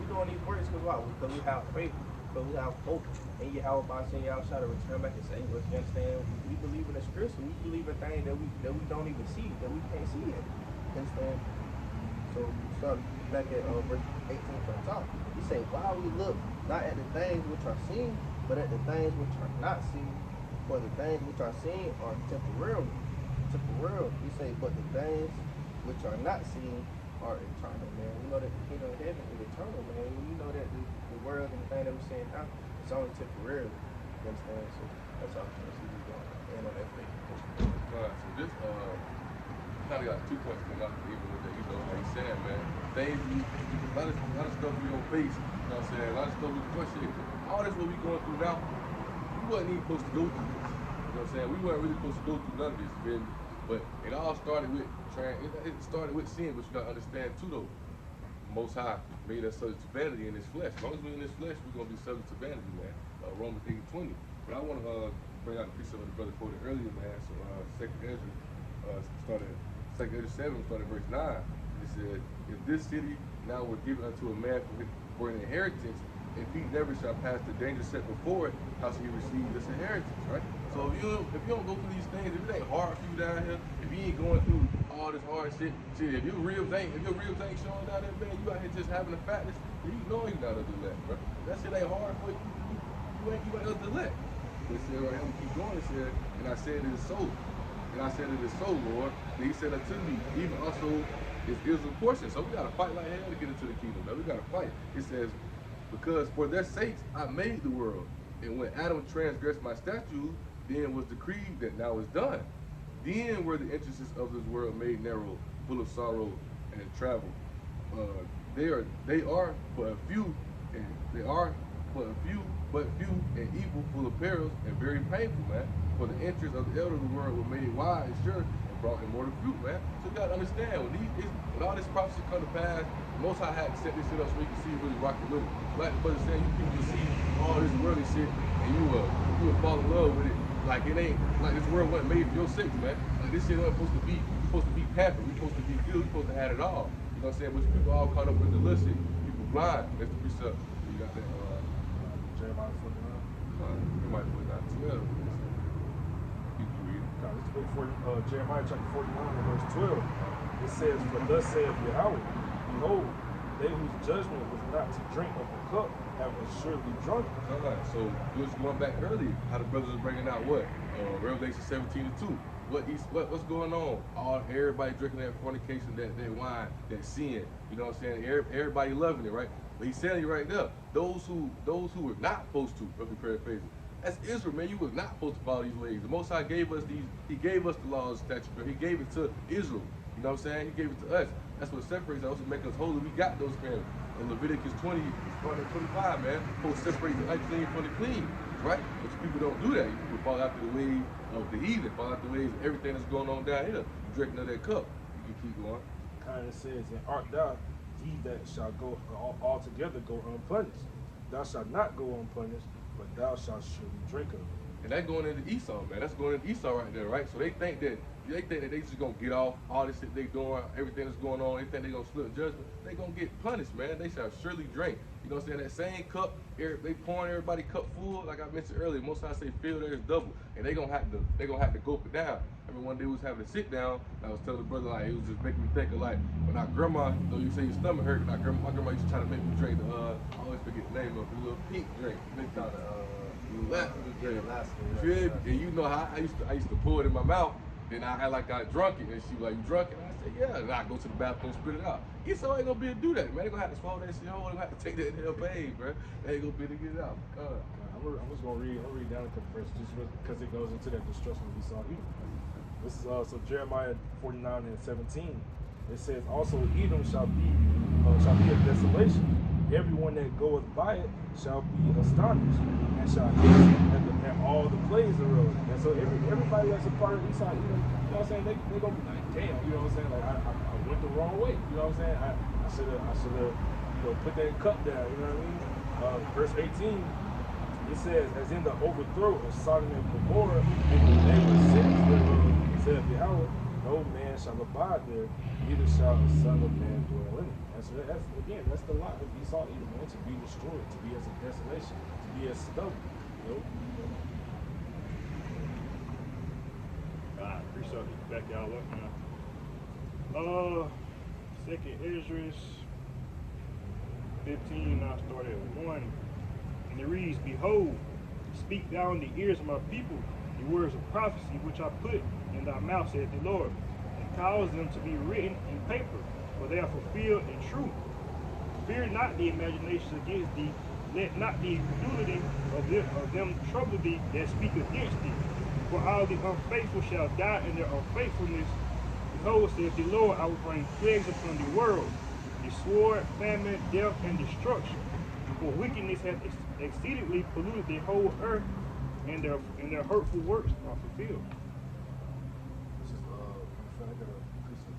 doing these works because why? Because we have faith, because we have hope. And Yahweh by saying y'all try to return back and save us. You understand? We believe in the scripture. We believe in things that we don't even see, that we can't see yet. You understand? So start back at verse 18 from the top. He say, "While we look not at the things which are seen, but at the things which are not seen. For the things which are seen are temporal. He say, but the things which are not seen are eternal, man." We know that the kingdom of heaven is eternal, man. We know that the world and the thing that we're seeing now, it's only temporary. You understand? So that's all I'm trying to see what's going on. And on that faith. Fine. So this kind of got 2 points coming out even with that, you know, like you saying, man. Things a lot of stuff we don't face, you know what I'm saying? A lot of stuff we question. All this what we going through now, we wasn't even supposed to go through this. You know what I'm saying? We weren't really supposed to go through none of this, you feel me? But it all started with it started with sin, but you gotta understand too though. Most High made us subject to vanity in this flesh. As long as we're in this flesh, we're gonna be subject to vanity, man. Romans 8:20. But I want to bring out a piece of what the brother quoted earlier, man. So 2 Ezra started 2 Ezra 7 started verse 9. It said, "If this city now were given unto a man for an inheritance, if he never shall pass the danger set before it, how shall he receive this inheritance?" Right? So if you don't go through these things, if it ain't hard for you down here, if you ain't going through all this hard shit, if your ribs ain't showing down there, man, you out here just having a fatness, then you know you gotta do that, bro. That shit ain't hard for you. You ain't else to let. It said right here, keep going. It said, "And I said it is so. And I said it is so, Lord. And he said unto me, even also is Israel's portion." So we gotta fight like hell to get into the kingdom, man. We gotta fight. It says, "Because for their sakes I made the world, and when Adam transgressed my statutes, then was decreed that now is done. Then were the entrances of this world made narrow, full of sorrow and travel. They are but few, and evil, full of perils, and very painful, man. For the entrance of the elder of the world were made wide and sure, and brought immortal fruit, man." So you gotta understand, when all this prophecy come to pass, the Most High had to set this shit up so we can see really rocking with it. Like the brother said, you people see all this worldly shit, and you will fall in love with it. Like it ain't like this world wasn't made for your sake, man. Like this shit wasn't supposed to be. We're supposed to be pampered. We're supposed to be good. We're supposed to have it all. You know what I'm saying? But people all caught up with the little shit. People blind. That's the precept. You got that? Jeremiah 49. You might put that 12. You can read it. God, this is book Jeremiah chapter 49 and verse 12. It says, "For thus saith Yahweh, behold, they whose judgment was not to drink of the cup have assuredly drunk it." So just going back earlier, how the brothers are bringing out what? Revelation 17:2. What's going on? Everybody drinking that fornication, that wine, that sin. You know what I'm saying? Everybody loving it, right? But he's telling you right there, those who were not supposed to, let me paraphrase it. That's Israel, man. You was not supposed to follow these ways. The Most High gave us he gave us the laws, statutes, but he gave it to Israel. You know what I'm saying? He gave it to us. That's what separates us, to make us holy. We got those commandments. In Leviticus 20, 25, man, supposed to separate the unclean from the clean, right? But you people don't do that. You people fall after the ways of the heathen, fall after the ways of everything that's going on down here. You drinking of that cup. You can keep going. Kind of says, "And art thou he that shall go altogether go unpunished? Thou shalt not go unpunished, but thou shalt surely drink of it." And that's going into Esau, man. That's going into Esau right there, right? So they think that they just gonna get off all this shit they doing, everything that's going on. They think they gonna slip judgment. They gonna get punished, man. They shall surely drink. You know what I'm saying? That same cup, they pouring everybody cup full. Like I mentioned earlier, most times say fill theirs double, and they gonna have to gulp it down. I remember one day we was having to sit down. And I was telling the brother like it was just making me think of like when our grandma, though you say your stomach hurt, my grandma used to try to make me drink the I always forget the name of it, the little pink drink. They call it and you know how I used to pour it in my mouth, Then I act like I drunk it, and she was like, "You drunk it?" And I said, "Yeah." And I go to the bathroom, spit it out. Esau ain't gonna be able to do that, man. They gonna have to swallow that shit whole. They gonna have to take that in their pain, bro. They ain't gonna be able to get it out. God. I'm just gonna read down a couple verses just because it goes into that destruction of Esau Edom. This is so Jeremiah 49 and 17. It says, "Also Edom shall be a desolation. Everyone that goeth by it shall be astonished, and shall hasten at all the plays thereof." And so everybody that's a part of Esau Edom, you know what I'm saying? They gonna be like, damn, you know what I'm saying? Like I went the wrong way, you know what I'm saying? I should have put that cup down, you know what I mean? Verse 18. It says, "As in the overthrow of Sodom and Gomorrah, and the neighbor cities thereof, saith Yahweh, no man shall abide there, neither shall the Son of Man dwell in it." That's the lot of Esau Edom, man, to be destroyed, to be as a desolation, to be as stubble. You know? God, appreciate it. Back y'all up, man. Second Ezra 15, I start at 1. And it reads, "Behold, speak thou in the ears of my people the words of prophecy which I put in thy mouth, saith the Lord, and cause them to be written in paper, for they are fulfilled in truth. Fear not the imaginations against thee, let not the credulity of them trouble thee that speak against thee. For all the unfaithful shall die in their unfaithfulness. Behold, saith the Lord, I will bring plagues upon the world, the sword, famine, death, and destruction. For wickedness hath exceedingly polluted the whole earth, and their hurtful works are fulfilled." This is I got a precept.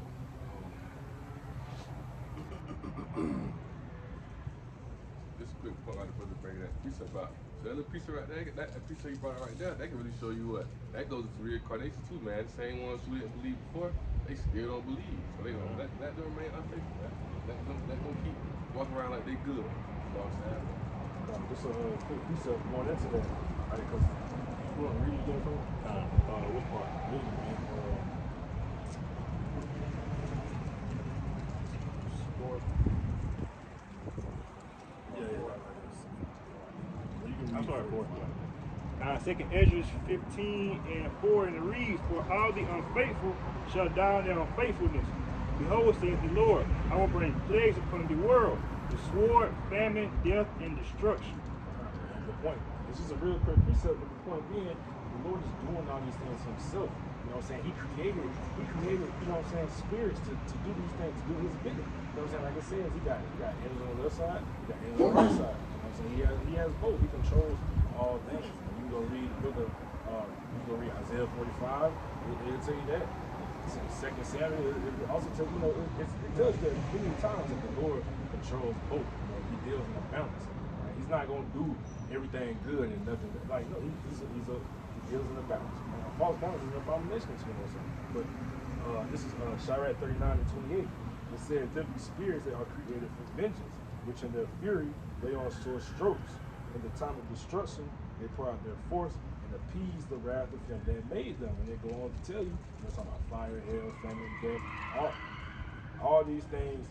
Just a quick point about the brother bringing that precept out. So that little precept right there, that precept you brought out right there, that can really show you what that goes into reincarnation too, man. The same ones who didn't believe before, they still don't believe. So they gonna let them remain unfaithful, man. Let them keep walking around like they good. You know what I'm saying? Just a quick precept going into that, right? Because you want to read it again from what part? Read it again. I'm sorry, 4. Second Ezra 15 and 4, and it reads, "For all the unfaithful shall die in their unfaithfulness. Behold, saith the Lord, I will bring plagues upon the world, the sword, famine, death, and destruction." The point. This is a real quick precept, but the point being, the Lord is doing all these things himself. You know what I'm saying? He created, you know what I'm saying, spirits to do these things, to do his bidding. You know what I'm saying? Like it says, he got angels on the left side, he got angels on the right side. You know what I'm saying? He has both. He controls all things. And you go read the book of Isaiah 45, it'll tell you that. Second Samuel, it also tells you, it tells you that many times that the Lord controls both. You know, he deals in a balance. Right? He's not gonna do everything good and nothing like, no, he deals in a balance. False balance is an abomination to him. But this is Sirach 39 and 28. It says, "There be spirits that are created for vengeance, which in their fury lay on sore strokes. In the time of destruction, they pour out their force and appease the wrath of him that made them." And they go on to tell you, they're talking about fire, hell, famine, death, all these things.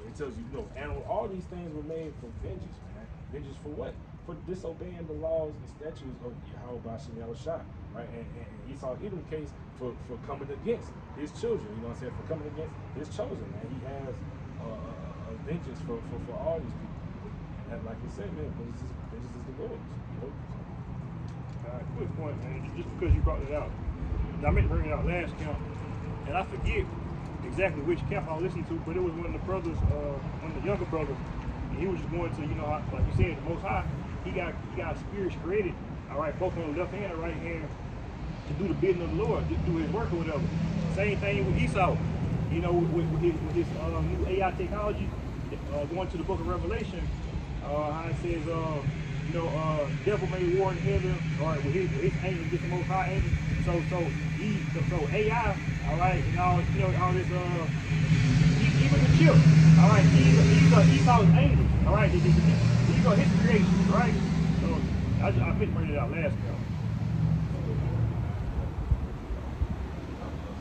It tells you, animal, all these things were made for vengeance, man. Vengeance for what? For disobeying the laws and statutes of Yahweh Bashim Yahushua, right? And Esau Edom case for coming against his children, you know what I'm saying? For coming against his chosen, man. He has a vengeance for all these people. And like you said, man, vengeance is the Lord's, you know? Quick point, man, just because you brought it out. I meant to bring it out last count, and I forget exactly which camp I listened to, but it was one of the brothers, one of the younger brothers, and he was just going to, like you said, the Most High, he got spirits created, all right, both on the left hand and right hand, to do the bidding of the Lord, to do his work or whatever. Same thing with Esau, with his new AI technology, going to the book of Revelation, how it says, devil may war in heaven, all right, with his angels against the Most High angels. So AI, all right, and all this, even the chip, all right, these are Esau's angels, all right, these are his creations, right? So I meant to bring it out last time.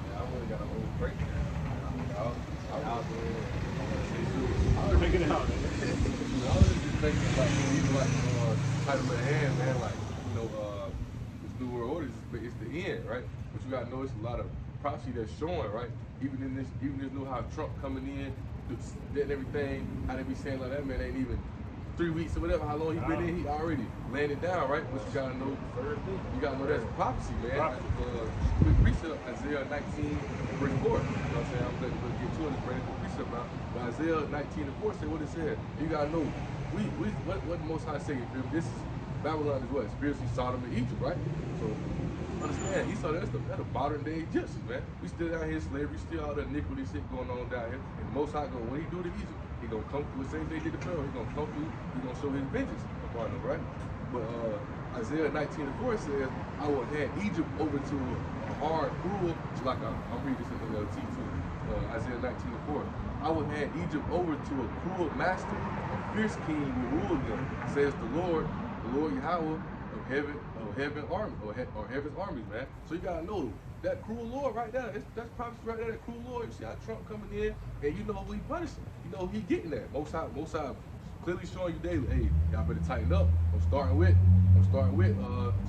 I really got a whole breakdown. I was Make it out. I was just thinking like title of the hand, man, like, this New World Order it's the end, right? But you gotta know it's a lot of prophecy that's showing, right? Even in this new how Trump coming in, and everything, how they be saying like that man ain't even 3 weeks or whatever, how long he been in, he already landed down, right? But you gotta know, that's prophecy, man. Quick precept, Isaiah 19 verse 4. You know what I'm saying? I'm gonna get to it, bring a quick precept now. But Isaiah 19 and 4 say what it said. You gotta know, what the Most High say, this is, Babylon is what? Spiritually Sodom and Egypt, right? So, understand, Esau, that's the modern day Egyptians, man. We still out here in slavery, still all the iniquity shit going on down here. And the Most High gonna, when he do to Egypt, he gonna come through the same day he did to Pharaoh. He gonna come through, he gonna show his vengeance upon them, right? But Isaiah 19 and 4 says, I will hand Egypt over to a hard, cruel, like I'll read this in the NLT too. Isaiah 19 and 4. I will hand Egypt over to a cruel master, a fierce king will rule them, says the Lord Yahweh of heaven's armies, man. So you gotta know that cruel Lord right there. That's prophecy right there. That cruel Lord. You see how Trump coming in, and you know we punishing. You know he getting that. Most High clearly showing you daily. Hey, y'all better tighten up. I'm starting with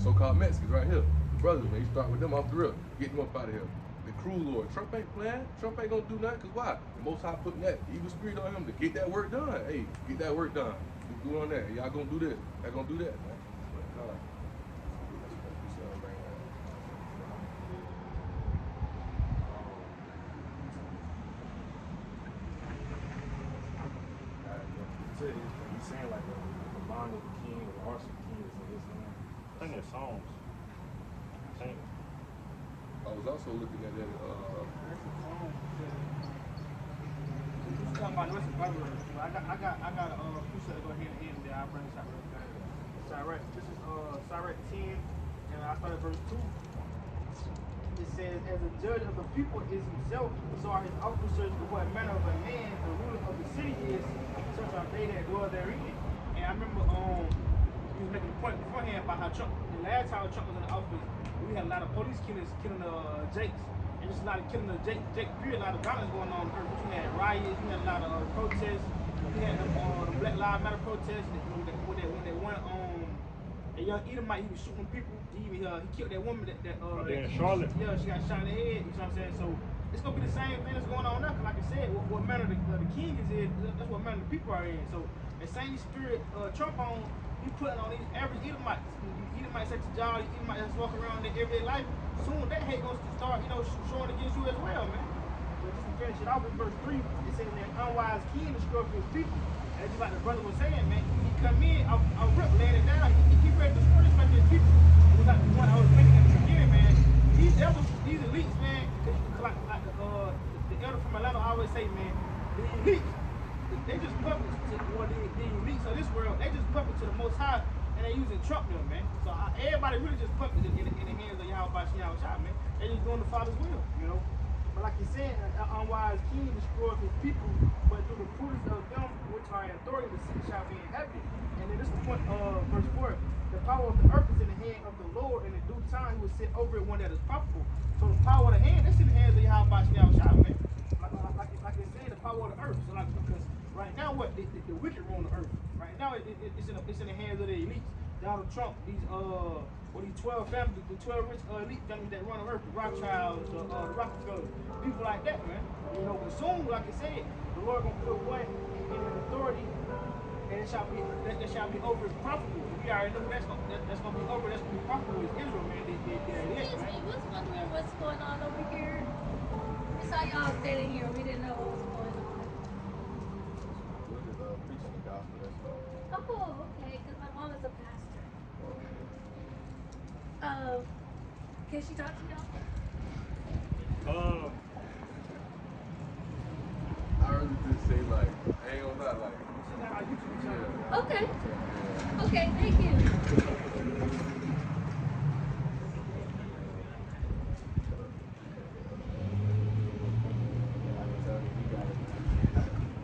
so-called Mexicans right here. The brothers, man. You start with them off the rip. Get them up out of here. The cruel Lord. Trump ain't playing. Trump ain't gonna do nothing. Cause why? The Most High putting that evil spirit on him to get that work done. Hey, get that work done. Do on that. Y'all gonna do this. Y'all gonna do that, man. He's saying like the bond of the king or the hearts of the king is in his hand. I think it's Psalms. I was also looking at that. Talking about the rest of the Bible. I got a precept to go ahead and end there. I'll bring this out real fast. Sirach. This is Sirach 10, and I started verse 2. It says, as a judge of the people is himself, so are his officers, what manner of a man the ruler of the city is, such are they that dwell therein. And I remember he was making a point beforehand about how Trump, the last time Trump was in the office, we had a lot of police killing Jakes. And just a lot of killing the Jake period, a lot of violence going on. You had riots, you had a lot of protests, you had the Black Lives Matter protests. When they went a young Edomite, he was shooting people. He killed that woman that in Charlotte. Yeah, she got shot in the head. You know what I'm saying? So it's gonna be the same thing that's going on now. Cause like I said, what manner the king is in, that's what manner the people are in. So the same spirit Trump on, he putting on these average Edomites. Edomites such a job, Edomites that's walking around in their everyday life. Soon that hate goes to start, showing against you as well, man. So just to finish it off in verse 3, it says that unwise king destroys his people. And just like the brother was saying, man, he come in, I'll rip, laying it down. He ready to destroy his people. It was like the point I was making at the beginning, man. These elites, man, like the elder from Atlanta always say, man, the elites, they just puppets to the elites of this world. They just puppets to the Most High, and they using Trump them, man. So everybody really just puppets in the hands of Yahweh Shah, man. They just doing the Father's will, you know. But like you said, an unwise king destroys his people, but through the prudence of them which are in authority, the city shall be inhabited. And then this is point verse 4. The power of the earth is in the hand of the Lord, and in due time he will set over it one that is profitable. So the power of the hand, that's in the hands of Yahweh Shah, man. Like they say, the power of the earth. So like, because right now, what the wicked rule on the earth. Right now, it's in the hands of the elites. Donald Trump, these 12 families, the 12 rich elite families that run the earth, the Rothschilds, the Rockefellers, people like that, man. You know, but soon, like I said, the Lord gonna put one in an authority, and that shall be over profitable. We already know that's gonna be over. That's gonna be profitable. Is Israel, man. Excuse me, was wondering what's going on over here. We saw y'all standing here. We didn't know what was going on. We're just preaching the gospel, that's all. Oh, okay, because my mom is a pastor. Can she talk to y'all? I really just say like, I ain't gonna lie, like, yeah. Okay. Okay, thank you.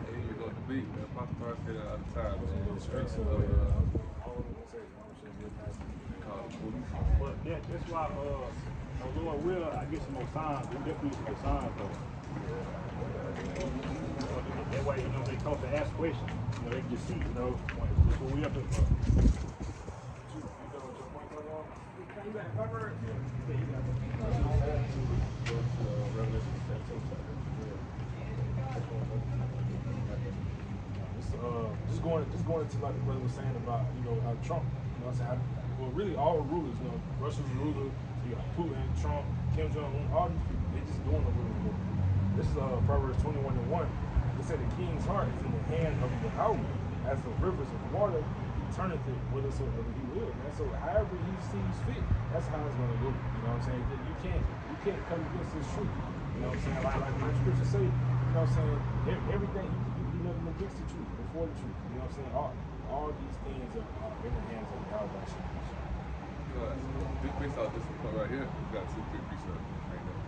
And you're going to be, man. Papa Tar said that all the time, man. The streets of all of them say, I'm sure you're pastor. Call the police. But that's why, the Lord will, I get some more signs. We definitely need some more signs, though. That way, they come to ask questions. They can just see, that's what we have to. You got a cover? Yeah, you got it. Lamentations chapter 2. Just going into like the brother was saying about, how Trump, what I'm saying, well, really all rulers, Russia's ruler, you got Putin, Trump, Kim Jong-un, all these people, they just doing the will of the Lord. This is Proverbs 21:1. It said the king's heart is in the hand of the Yahweh, as the rivers of water, he turneth it whithersoever he will, man. So however he sees fit, that's how it's gonna go. You know what I'm saying? You can't come against this truth. You know what I'm saying? Like the scripture say, you know what I'm saying, everything you do nothing against the truth, before the truth. You know what I'm saying? All these things are in the hands of Yahweh. Based off this point right here, you got 2 big pieces right now.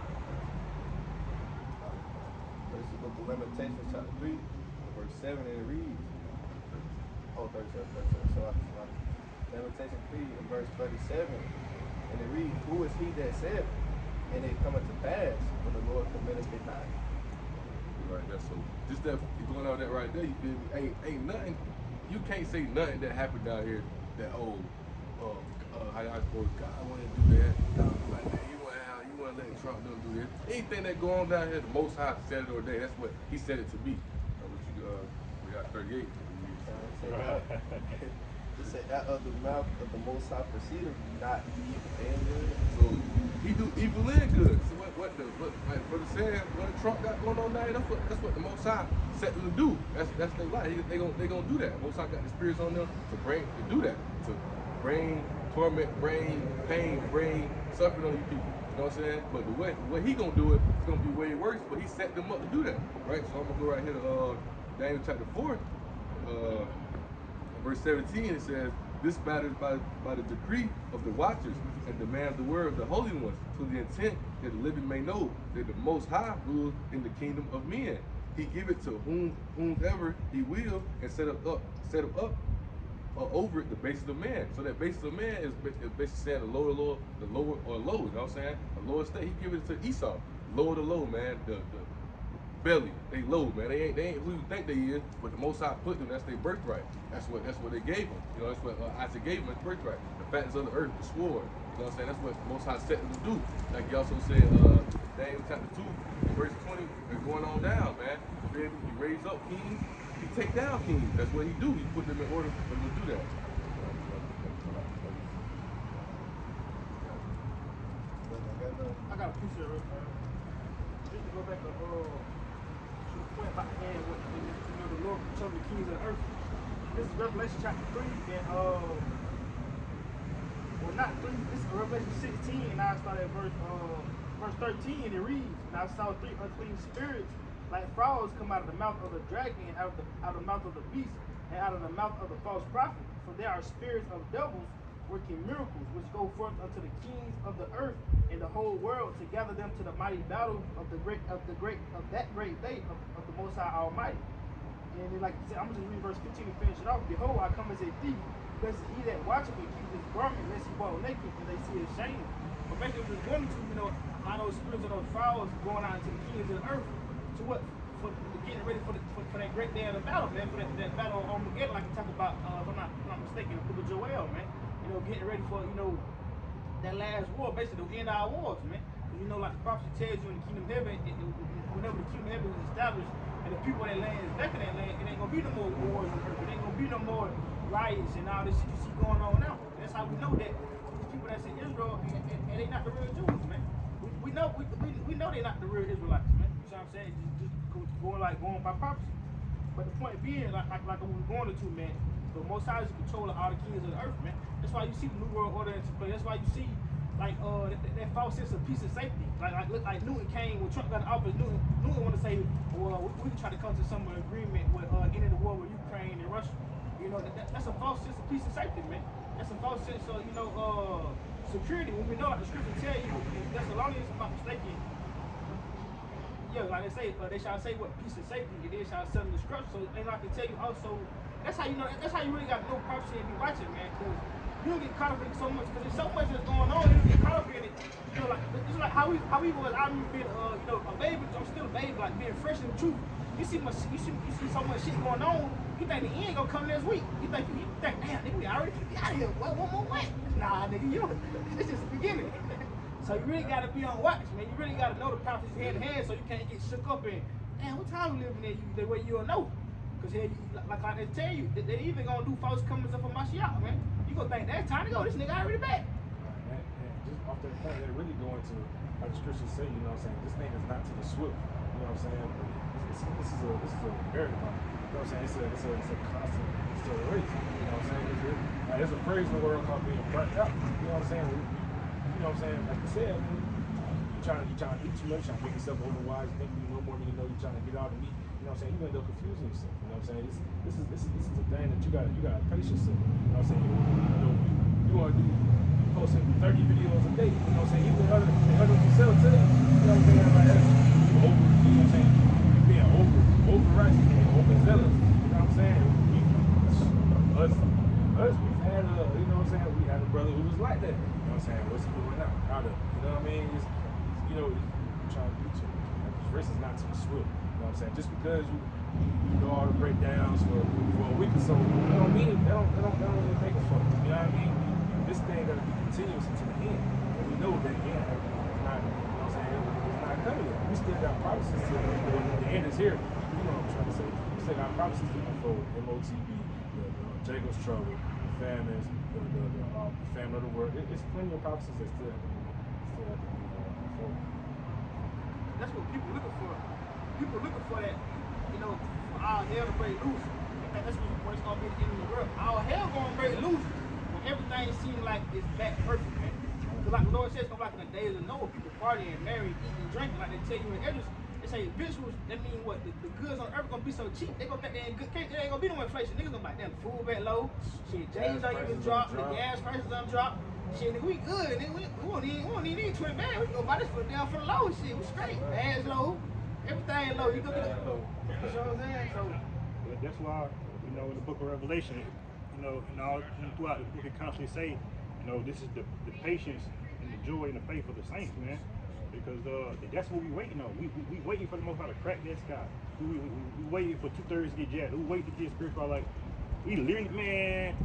So this is the book of Lamentations, chapter 3, verse 7, and it reads. Oh, 37. So Lamentation 3 and verse 37, and it reads, "Who is he that said, and it cometh to pass when the Lord committeth it not?" Right there. So just that going on that right there, you feel me? Ain't nothing. You can't say nothing that happened down here that how I suppose God want to do that. God was like, man, you want to let Trump do this. Anything that go on down here, the Most High said it or day. That's what He said it to be. We got 38. It said, "Out of the mouth of the Most High proceedeth not evil and good." So He do evil and good. So what like brother said, what Trump got going on now, that's what the Most High set them to do. That's their life. They gonna do that. Most High got the spirits on them to do that. To bring torment, bring pain, bring suffering on you people. You know what I'm saying? But the way He gonna do it, it's gonna be way worse. But He set them up to do that, right? So I'm gonna go right here to Daniel chapter 4, verse 17. It says, "This matter is by the decree of the watchers and demand of the word of the holy ones, to the intent that the living may know that the Most High rules in the kingdom of men. He give it to whomsoever He will, and set up over it the basis of man." So that basis of man is basically saying the lower, you know what I'm saying? The lower state, He give it to Esau. Lower the low, man. The belly, they low, man. They ain't who you think they is, but the Most High put them. That's their birthright. That's what they gave them. You know, that's what Isaac gave them, his birthright. The fatness of the earth, the sword. You know what I'm saying? That's what the Most High set them to do. Like He also said, Daniel chapter 2, verse 20, it's going on down, man. He raised up kings. He take down kings. That's what He do. He put them in order for them to do that. I got a piece of it. Just to go back to the point about the hand, what the Lord told the kings of the earth. This is Revelation chapter 3, and well, not 3. This is Revelation 16, and I start at verse 13, and it reads, "And I saw 3 unclean spirits like frogs come out of the mouth of the dragon, and out of the mouth of the beast, and out of the mouth of the false prophet. For there are spirits of devils working miracles, which go forth unto the kings of the earth and the whole world, to gather them to the mighty battle of that great day of the Most High Almighty." And then, like I said, I'm gonna just read verse 15 and finish it off. "Behold, I come as a thief. Blessed is he that watcheth and keep his garment, lest he walk naked, and they see his shame." But basically, what it's going to, all those spirits of those fowls going out into the kings of the earth, to what? For getting ready for that great day of the battle, man. For that battle of Armageddon, like we talked about, if I'm not mistaken, the book of Joel, man. Getting ready for, that last war, basically the end of our wars, man. Like the prophecy tells you in the kingdom of heaven, whenever the kingdom of heaven is established, and the people that land is back in that land, it ain't gonna be no more wars on earth. It ain't gonna be no more riots and all this shit you see going on now. That's how we know that these people that's in Israel and they not the real Jews, man. We know they're not the real Israelites, man. You know what I'm saying? Just going by prophecy. But the point being, like we were going into, man, the Most High is in control of all the kings of the earth, man. That's why you see the New World Order into play. That's why you see that false sense of peace and safety. Like Newton came when Trump got in office. Newton want to say, well, we can try to come to some agreement with ending the war with Ukraine and Russia. That's a false sense of peace and safety, man. That's a false sense of security. When we know, like the scripture tell you, Thessalonians, if I'm not mistaken. Yeah, like they say, they shall say what peace and safety, and they shall sudden destruction. So, and I can tell you also, that's how you really got to know prophecy and be watching, man. Because you don't get caught up in it so much, because there's so much that's going on. You don't get caught up in it. It's like how we was. I remember being, a baby. I'm still a baby, like being fresh in the truth. You see so much shit going on. You think the end gonna come next week? You think, damn, nigga, we already finna be out of here. One more way? Nah, nigga, it's just the beginning. So you really gotta be on watch, man. You really gotta know the prophecies hand in hand, so you can't get shook up in. Damn, what time we living in? You the way you'll know. Cause here, like they tell you, they even gonna do false comings up on my shop, man. You gonna think that's time to go. This nigga already back. And just off that point, they're really going to, like the scriptures say, you know what I'm saying, this thing is not to the swift, you know what I'm saying? This is a marathon, you know what I'm saying? It's a constant, it's a race, you know what I'm saying? There's a phrase in the world called being burnt out, you know what I'm saying? You know what I'm saying? Like you said, man, you trying to do too much, trying to make yourself overwise, you think you know more than you know, you're trying to get all the meat, you know what I'm saying? You end up confusing yourself, you know what I'm saying? This is a thing that you gotta pace yourself, you know what I'm saying? You know, you want to do posting 30 videos a day, you know what I'm saying? Even the others themselves today, you know what I'm saying? Like that's over, you know what I'm saying? You being over righteous and overzealous, you know what I'm saying? We've had you know what I'm saying? We had a brother who was like that, you know what I'm saying? What's he doing now? Out of it, you know what I mean? You know, you're trying to do too much. This race is not to the swift, you know what I'm saying? Just because you know all the breakdowns for a week or so, that don't mean it. That don't really make a fuck. You know what I mean? This thing gotta be continuous until the end. And we know that the end is not, you know what I'm saying? It's not coming yet. We still got prophecies to the end is here. You know what I'm trying to say? We still got prophecies to unfold. MOTB, Jacob's trouble, the famines, the famine of the world. It's plenty of prophecies that still have to be unfolded. That's what people looking for. People looking for that, you know, for our hell to break loose. That's when it's gonna be the end of the world. Our hell gonna break loose when everything seems like it's back perfect, man. Cause like the Lord says, it's gonna be like in the days of Noah, people partying, marrying, eating, drinking, like they tell you in Edwards. They say visuals, that mean what? The goods on earth gonna be so cheap, they gonna think they ain't good. There ain't gonna be no inflation. Niggas gonna be like, damn, the food back low. Shit, J's don't even drop. The gas prices don't drop. Shit, nigga, we good. Nigga, we won't even need 20 bags. We can go buy this for down for the low. Shit, we straight. Bags low. Everything low. You go get it. You know what I'm saying? So That's why, you know, in the book of Revelation, you know, throughout the book it constantly say, you know, this is the patience and the joy and the faith of the saints, man. Because that's what we waiting on. We waiting for the Most High to crack that sky. We waiting for 2/3 to get jacked. We waiting to get spiritual. Like we literally, man,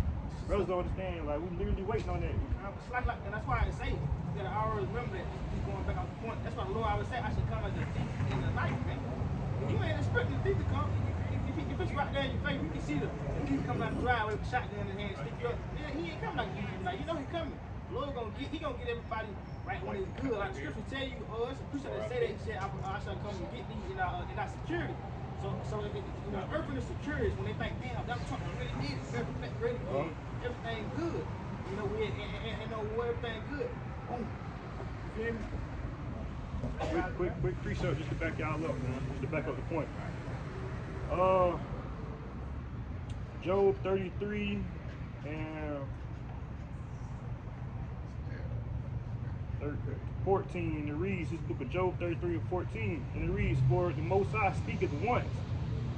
brothers don't understand. Like we literally waiting on that. it's like, and that's why I say that I always remember that. Keep going back on the point. That's why the Lord always say I should come as a thief in the night, man. If you ain't expecting the thief to come, if it's right there in your face, you can see the thief coming out the driveway with a shotgun in his hand, stick you up. Yeah, he ain't coming like you. Like you know he coming. The Lord gonna get everybody right when it's good. Like the scripture tell you, it's a preacher that say that. He said, I shall come and get thee in our security. So you know, earth and the security is when they think, damn, that Trump really did it, really good, everything good. You know, we and know where everything good. Boom. You feel me? Quick precept just to back y'all up, man. Just to back up the point. Job 33 and 14, it reads, this book of Job 33 and 14, and it reads, for the Most High speaketh once,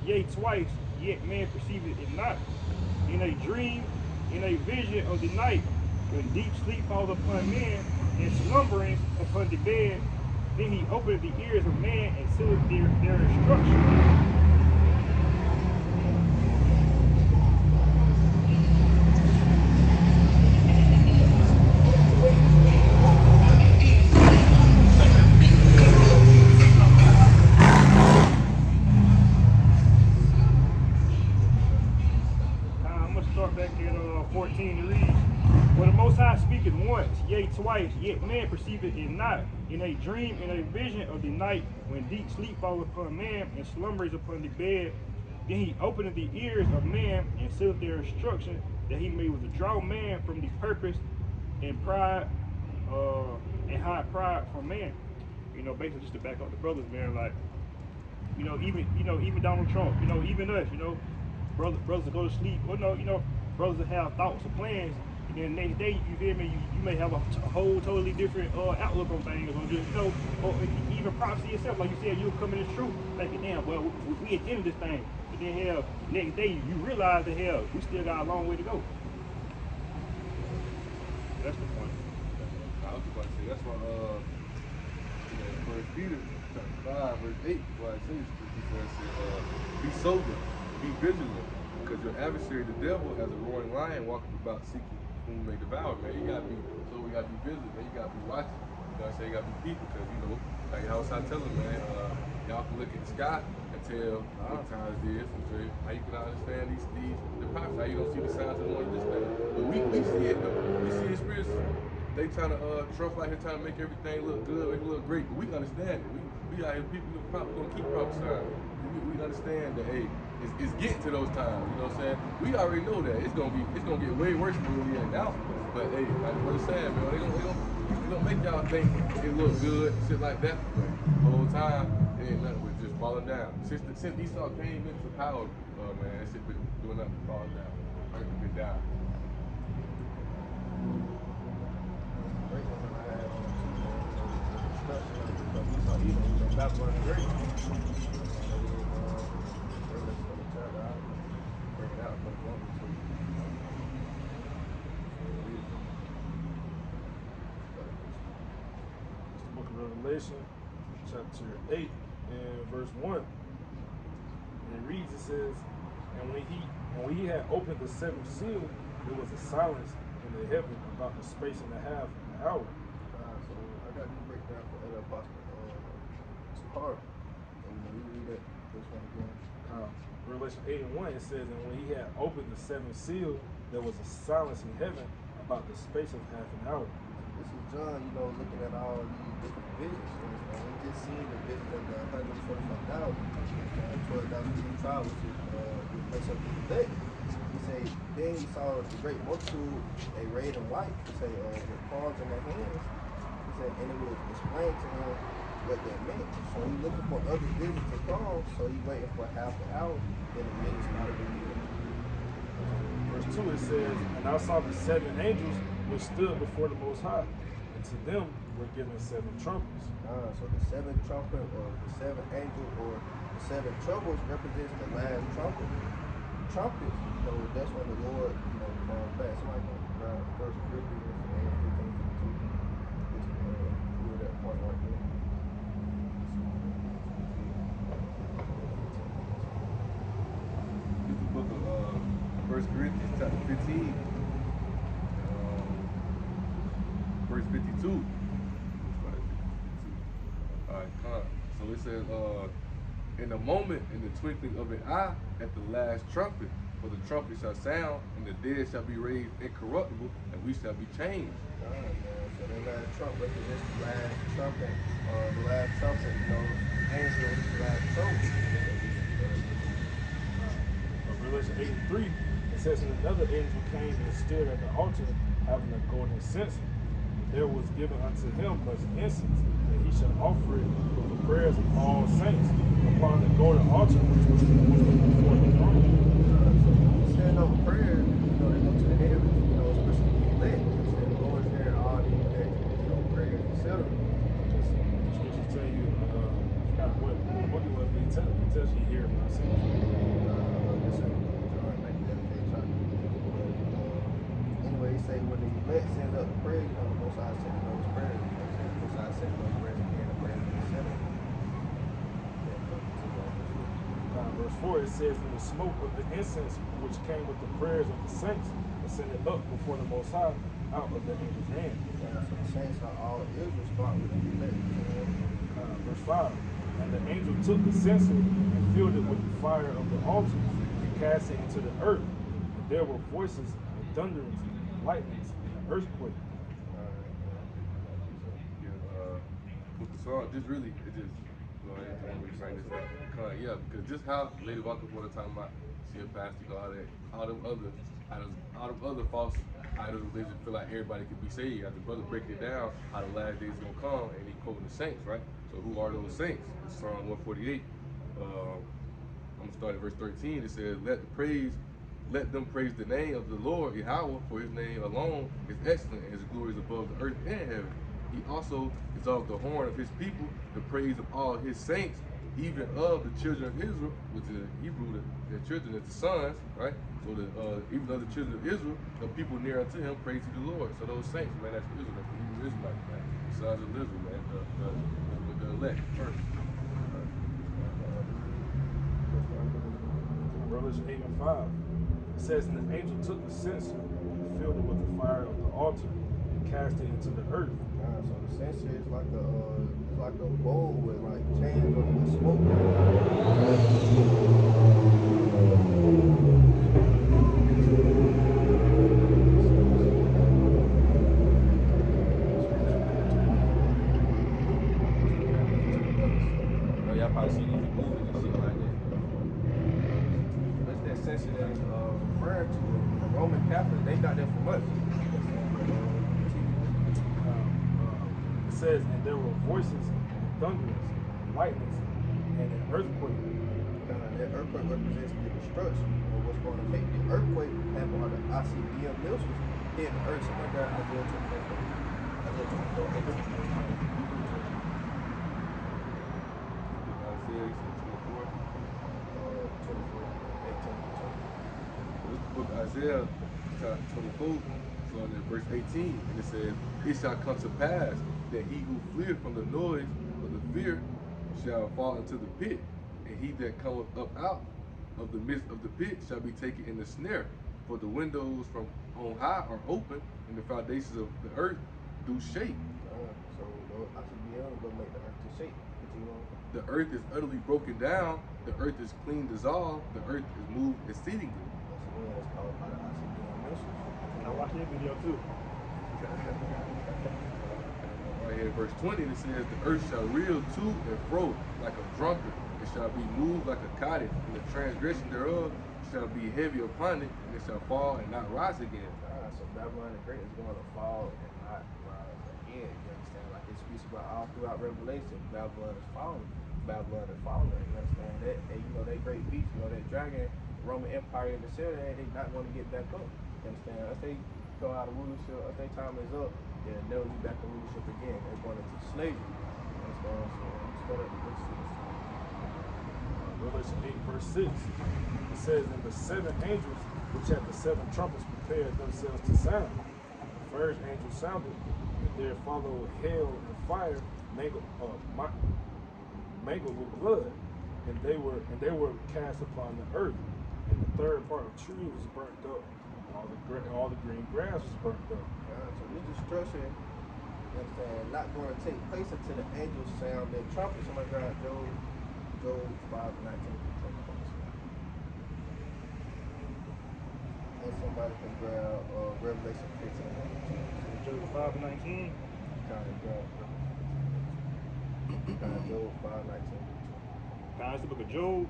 yea twice, yet man perceiveth it not. In a dream, in a vision of the night, when deep sleep falleth upon men, and slumbering upon the bed, then he openeth the ears of man and sealeth their instruction. I'm going to start back at 14 to read. For the Most High speaketh once, yea twice, yet man perceiveth it not. In a dream, in a vision of the night, when deep sleep falleth upon man, and slumbers upon the bed, then he openeth the ears of man, and sealeth their instruction, that he may withdraw man from the purpose and pride, and hide pride from man. You know, basically just to back up the brothers, man, like, even Donald Trump, even us, brothers will go to sleep, or no, brothers will have thoughts or plans, and then the next day, you feel me, you may have a whole totally different outlook on things, or just, or even prophecy itself, like you said, you'll come in this truth, thinking, damn, well, we at the end of this thing, but then hell, next day, you realize that hell, we still got a long way to go. That's the point. I was about to say, that's why, First Peter chapter 5, verse 8, why it says, be sober, be vigilant, because your adversary, the devil, as a roaring lion, walking about seeking whom he may devour, man. You gotta be vigilant, man. You gotta be watching. know what I'm saying? You gotta be people, because, you know, like I was tell them, man, y'all can look at the sky and tell what times it is, and say how you can understand these the prophets, how you don't see the signs of the one you just made. But we see it though. We see experiences. They trying to Trump out here trying to make everything look good, make it look great, but we understand it. We out here, people probably gonna keep prophesying. We understand that, hey, it's getting to those times. You know what I'm saying? We already know that it's gonna get way worse than where we at now. But hey, like the brother said, man, they gonna make y'all think it look good, shit like that. But the whole time, it ain't nothing but just falling down. Since Esau came into power, man, that shit been doing nothing but falling down. Earth has been down. Great one I had on too, man. Discussion because we saw even Babylon the Great. Bring it out, but it won't be It's the book of Revelation, chapter 8 and verse 1. And it reads, it says, and when he had opened the seventh seal, there was a silence in the heaven about the space and a half of an hour. So I got this breakdown for the apostle Sahara. And you read that this one again. Revelation 8 and 1, it says, and when he had opened the seventh seal, there was a silence in heaven about the space of half an hour. This is John, looking at all these different visions. And we just seen the vision of the 145,000, 12,000 people trial, which is the place of the elect. He say, then he saw the great multitude, arrayed in white, he say, with palms in their hands. He said, and it was explained to him what that meant. So he looking for other visions to come, so he waiting for half an hour, then the minute started to be. Verse 2, it says, and I saw the seven angels which stood before the Most High, and to them were given seven trumpets. So the seven trumpet, or the seven angel, or the seven troubles represents the last trumpet. Trumpets, that's when the Lord, comes back. Somebody can grab 1 Corinthians 15:52. That point right there. This is the book of 1 Corinthians chapter 15, verse 52. Alright, so it says, in a moment, in the twinkling of an eye, at the last trumpet, for the trumpet shall sound, and the dead shall be raised incorruptible, and we shall be changed. So the last trumpet represents the last trumpet, the last trumpet, angel, the last trumpet. Revelation 8 and 3, it says, and another angel came and stood at the altar, having a golden censer. There was given unto him much incense, and he shall offer it with the prayers of all saints upon the golden altar which was before the throne. So when we stand up prayer, they go to the heavens, especially the elect. The Lord is hearing all these prayers, etc. The scriptures tell you, what it was, it tells you here when I say Anyway, he say when the elect send up the prayer, the Most High sending those prayers. The Most High sending those prayers again, the prayers of the sinner. Verse 4, it says, and the smoke of the incense which came with the prayers of the saints ascended up before the Most High out of the angel's hand. So the saints are all Israel, start with the elect. Verse 5, and the angel took the censer and filled it with the fire of the altar and cast it into the earth. And there were voices and thunderings and lightnings and an earthquake. With the song, just really, it just, want me to bring this up. Because just how Lady Walker was talking about, she a pastor, all them other false idols religion feel like everybody can be saved. As the brother breaking it down, how the last days is gonna come, and he quoting the saints, right? So who are those saints? It's Psalm 148. I'm gonna start at verse 13. It says, let them praise the name of the Lord Yahweh, for his name alone is excellent, and his glory is above the earth and heaven. He also is of the horn of his people, the praise of all his saints, even of the children of Israel, which is Hebrew, their children is the sons, right? So even of the children of Israel, the people near unto him, praise to the Lord. So those saints, man, that's Israel, that's the Hebrew Israelites, man. The sons of Israel, man, the elect first. Revelation 8 and 5. It says, and the angel took the censer and filled it with the fire of the altar and cast it into the earth. So the censer is like a bowl with like chains on it with smoke. Oh, y'all probably seen these movies and shit like that. That's that censer that is referring to. The Roman Catholics, they got that from us. It says, and there were voices and thunderings and lightnings and an earthquake. That earthquake represents the destruction of what's going to make the earthquake happen on the ICBM missiles hitting the earth. Somewhere there, Isaiah 24. Isaiah, you said 24. 24, 18, 20. This book Isaiah chapter 24, starting at verse 18, and it says, "It shall come to pass that he who fleeth from the noise of the fear shall fall into the pit, and he that cometh up out of the midst of the pit shall be taken in the snare. For the windows from on high are open, and the foundations of the earth do shake. So ICBM gonna make the earth to shake. The earth is utterly broken down, the earth is clean dissolved, the earth is moved exceedingly." That's called by the ICBM missiles. I watched that video too. Right here, verse 20, it says, "The earth shall reel to and fro like a drunkard. It shall be moved like a cottage, and the transgression thereof shall be heavy upon it, and it shall fall and not rise again." So Babylon the Great is going to fall and not rise again. You understand? Like it speaks about all throughout Revelation. Babylon is falling. Babylon is falling. You understand that? And you know that great beast, you know that dragon, Roman Empire in the center, they not going to get back up. You understand? If they go out of rulership, if their time is up, they'll never be back in rulership again. They're going into slavery. You understand? So let's go to verse 6. Revelation 8, verse 6. It says, "And the seven angels which had the seven trumpets prepared themselves to sound. The first angel sounded, and there followed hail and fire mingled with blood, and they were cast upon the earth. And the third part of trees was burnt up, and all the green grass was burnt up." So this destruction, you understand, not going to take place until the angels sound their trumpet. Somebody grab Job 5:19. And somebody can grab Revelation 15. Job 5:19. Job 5:19. It's the book of Job,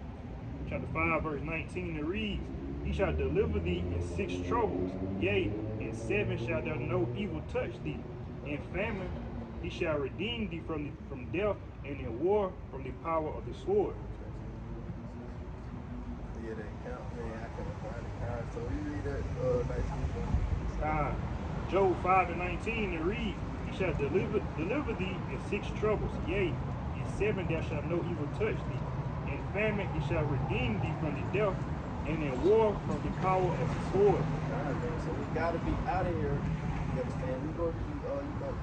chapter 5, verse 19, it reads, "He shall deliver thee in 6 troubles, yea, in 7 shall there no evil touch thee. In famine he shall redeem thee from death, and in war from the power of the sword." Yeah, they count. Man, I couldn't find it. So you read that Job 5:19, it reads, "He shall deliver thee in 6 troubles, yea, in 7 there shall no evil touch thee. In famine he shall redeem thee from the death, and in war from the power of the sword." So we gotta be out of here. You understand? We going to be,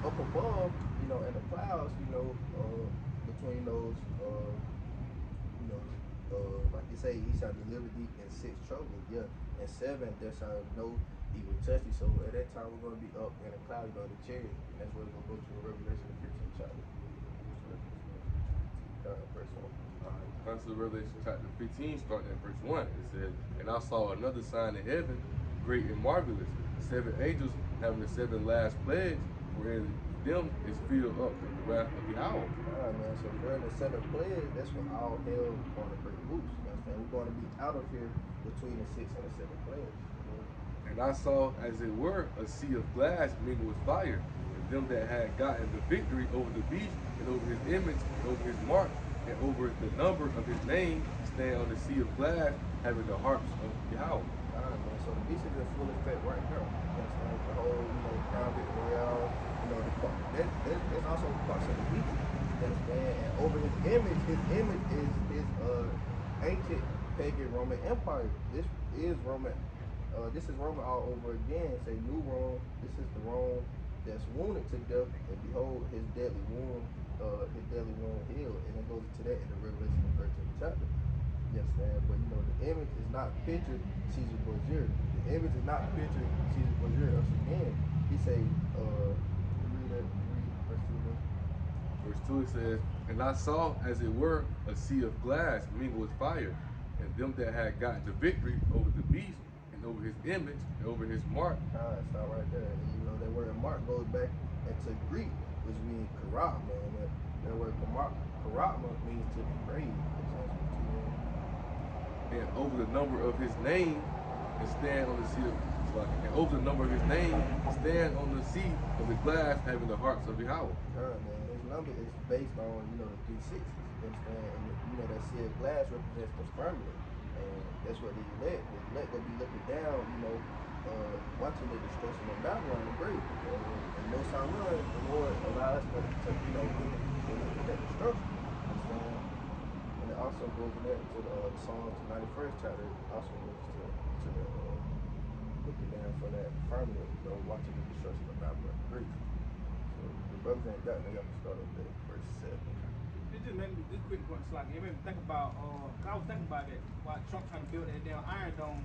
up above, in the clouds, between those, like you say, he shall deliver thee in 6 troubles. Yeah, in 7 there shall no evil touch thee. So at that time we're going to be up in the clouds, the chariot. That's where we're going to go to in Revelation 15 chapter. Verse 1. Comes to Revelation chapter 15, starting at verse 1. It says, "And I saw another sign in heaven, great and marvelous, 7 angels having the 7 last plagues, wherein them is filled up with the wrath of Yahweh." Man, so during the 7th plague, that's when all hell is going to break loose. You understand? We're going to be out of here between the 6th and the 7th plague. "And I saw, as it were, a sea of glass mingled with fire, and them that had gotten the victory over the beast, and over his image, and over his mark, and over the number of his name, stand on the sea of glass, having the harps of Yahweh." Man, so the beast is in full effect right now. You understand? The whole, Crown Victory Royale, that's also parts of the beast. You understand? And over his image is ancient pagan Roman Empire. This is Roman. This is Rome all over again. Say New Rome. This is the Rome that's wounded to death, and behold, his deadly wound healed. And it goes into that in the Revelation 13th chapter. You understand? But the image is not pictured Caesar Borgia. The image is not pictured Caesar Borgia. Once again, he say Verse 2 it says, "And I saw as it were a sea of glass mingled with fire, and them that had gotten the victory over the beast, and over his image, and over his mark." Alright, stop right there. And you know that word mark goes back into Greek, which means karat, man. That word karat means to be brave. And over the number of his name, and stand on the sea of, and over the number of his name, stand on the sea of the glass, having the hearts of Yahweh. Man, his number is based on, you know, the 360s. You understand? And you know that sea of glass represents the firmament. And that's what the elect. The elect will be looking down, you know, watching the destruction of Babylon the Great. And most I run, the Lord allow us to you know, look at that destruction. You understand? And it also goes in there to the Psalms, the 91st chapter. It also goes to the looking down for that firmament, you know, watching the destruction of Babylon the Great. So the brothers ain't got that. Y'all can start off at verse 7. It just made me, this quick point, like, it made me think about, I was thinking about that, while Trump trying to build that damn Iron Dome.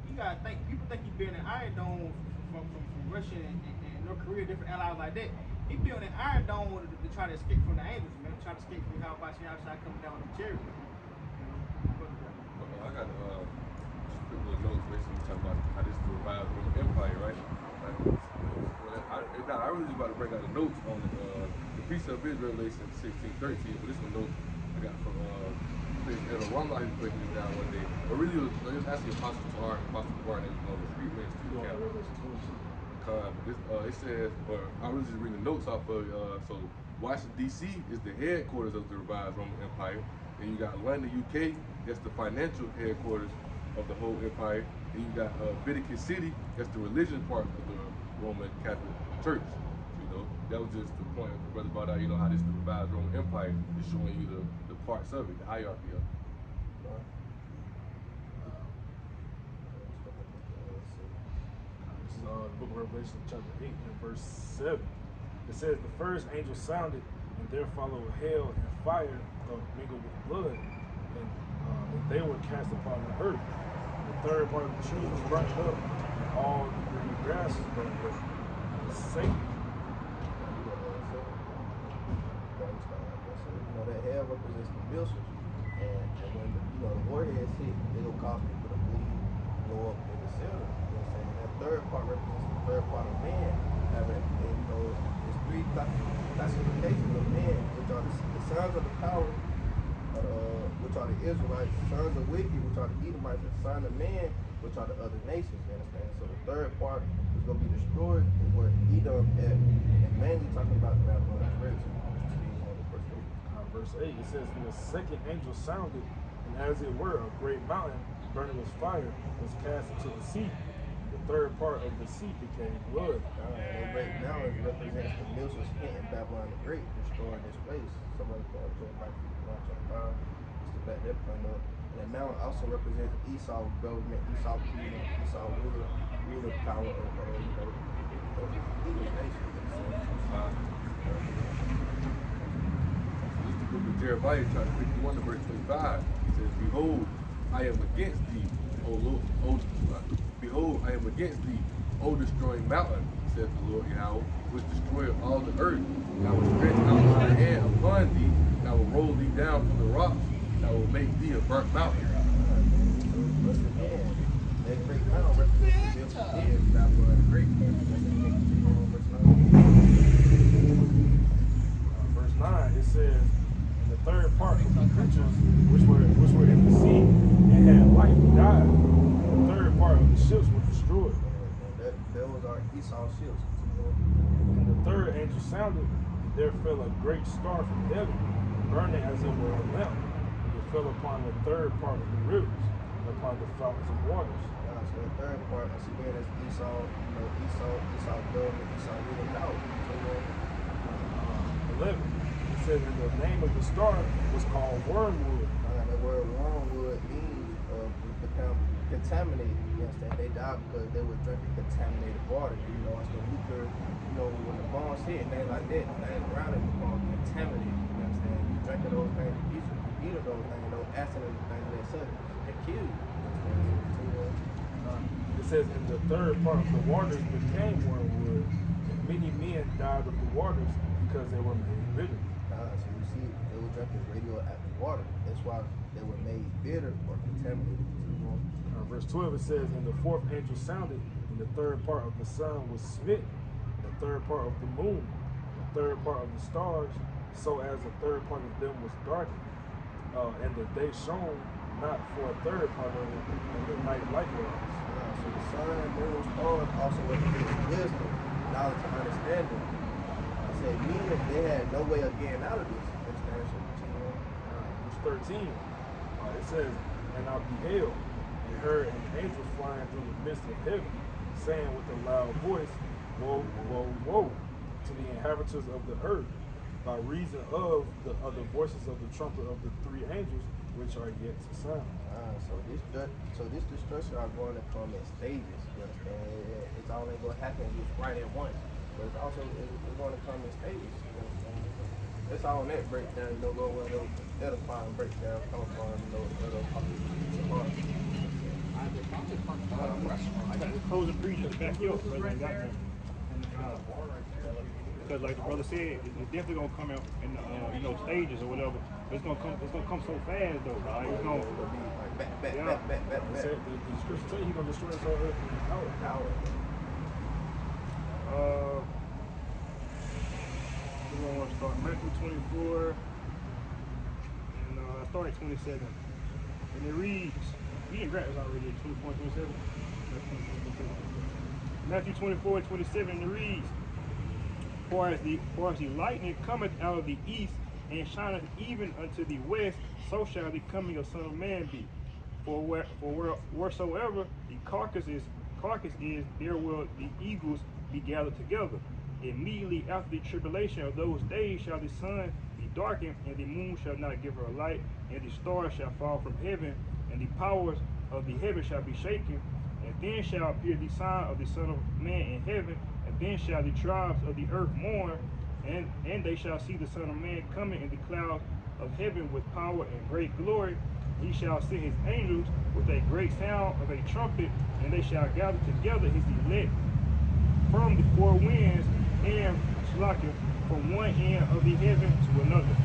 You gotta think, people think he building an Iron Dome from Russia and North Korea, different allies like that. He building an Iron Dome to try to escape from the angels, man. Try to escape from how about outside coming down with them chariots. I got just quick little notes basically talking about how this is the revived Roman Empire, right? I really just about to break out the notes on the precept is Revelation 16:13, but this one note I got from one line breaking it down one day. But really it was actually Apostle Tahar, and the street ministry account. It says, or I was just reading the notes off of so Washington D.C. is the headquarters of the revived Roman Empire. And you got London, UK, that's the financial headquarters of the whole empire. And you got Vatican City, that's the religious part of the Roman Catholic Church. You know, that was just the point the brother brought out, you know, how this the revived Roman Empire is showing you the parts of it, the hierarchy of it. This is the book of Revelation, chapter 8, and verse 7. It says, "The first angel sounded, and there followed hail and fire mingled with blood, and they were cast upon the earth. The third part of the tree was burnt up, and all the green grass was burnt up. And Satan." You know that hell represents the missiles, and when the warheads hit, it'll cause people to bleed, blow up in the center. You know what I'm saying? That third part represents the third part of man. Having, you know, there's three classifications of men, which are the sons of the power, which are the Israelites, sons of wicked, which are the Edomites, and sons of man, which are the other nations. You understand? So the third part is going to be destroyed, is where Edom at, and mainly talking about Babylon the Great. Verse 8, it says, "And the second angel sounded, and as it were a great mountain burning with fire was cast into the sea. The third part of the sea became blood." That great mountain represents the missiles hitting Babylon the Great, destroying this place. Somebody called Jeremiah 51:25. Just to back that point up. And that mountain also represents Esau's government, Esau's kingdom, Esau's ruler power of the nation. Book of Jeremiah, chapter 51, to verse 25, it says, "Behold, I am against thee, O Lord, behold, I am against thee, O destroying mountain, says the Lord Yahweh, which destroyeth all the earth. And I will stretch out my hand upon thee, and I will roll thee down from the rocks, and I will make thee a burnt mountain." Once again, that great mountain represents the missiles hitting Babylon the Great. Verse 9, it says, "And the third part of the creatures which were in the sea and had life died. The third part of the ships were destroyed." Those are Esau's ships. And the third angel sounded, and there fell a great star from heaven, burning as it were a lamp. And it fell upon the third part of the rivers, and upon the fountains of waters. So the third part, once again, is Esau, Esau government, Esau ruling power. 11. It says, "And the name of the star was called Wormwood." The word wormwood means become contaminated. You understand? They died because they were drinking contaminated water. You know, it's the nuclear, when the bombs hit and they like that, things around it become contaminated. You understand? You drinking those things, you eat those things, those acid and things that such, they kill you. It says, "And the third part of the waters became wormwood, and many men died of the waters because they were made bitter." So you see, they were drinking radioactive water. That's why they were made bitter or contaminated. Keep going. Verse 12 it says, "And the fourth angel sounded, and the third part of the sun was smitten, and the third part of the moon, and the third part of the stars, so as the third part of them was darkened. And the day shone not for a third part of it, and the night likewise." So the sun, moon, stars also represents wisdom, knowledge, and understanding. I said, meaning they had no way of getting out of this. Understand? So continue on. Verse 13, it says, "And I beheld and heard an angel flying through the midst of heaven, saying with a loud voice, Woe, woe, woe, to the inhabitants of the earth, by reason of the voices of the trumpet of the three angels which are yet to sound." So this destruction are going to come in stages. You understand? It's all ain't going to happen just right at once, but it's also it's going to come in stages. You understand? That's all on that breakdown. You know, go where those edifying breakdown come from. You know, other parts. I got this closing breeze in the backyard, but I got them. Because like the brother said, it's definitely gonna come out in stages or whatever. But it's gonna come so fast though. Like, it's gonna be like back. It said, the scripture tell you he's going to destroy this whole earth in an hour. We're gonna want to start Matthew 24 and start at 27. And it reads, we didn't grab this already, 24 and 27. Matthew 24 and 27, and it reads, For as the lightning cometh out of the east, and shineth even unto the west, so shall the coming of Son of Man be. For wheresoever the carcass is, there will the eagles be gathered together. Immediately after the tribulation of those days shall the sun be darkened, and the moon shall not give her light, and the stars shall fall from heaven, and the powers of the heaven shall be shaken. And then shall appear the sign of the Son of Man in heaven, and then shall the tribes of the earth mourn, and they shall see the Son of Man coming in the clouds of heaven with power and great glory. He shall send his angels with a great sound of a trumpet, and they shall gather together his elect from the four winds and from one end of the heaven to another.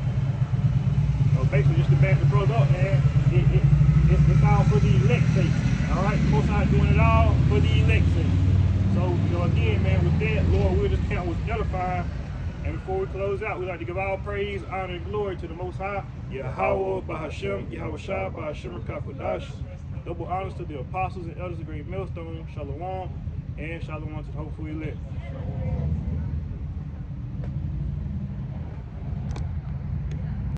So basically, just to back the brother up, man, it's all for the elect sake. All right, Most High doing it all for the elect sake. So, again, man, with that, Lord, we'll just count was edifying. And before we close out, we'd like to give all praise, honor, and glory to the Most High, Yahweh, Bahashem, Yahweh Shah, Bahashem, Kakodash. Double honors to the apostles and elders of Great Millstone, Shalom, and Shalom to the hopeful elect.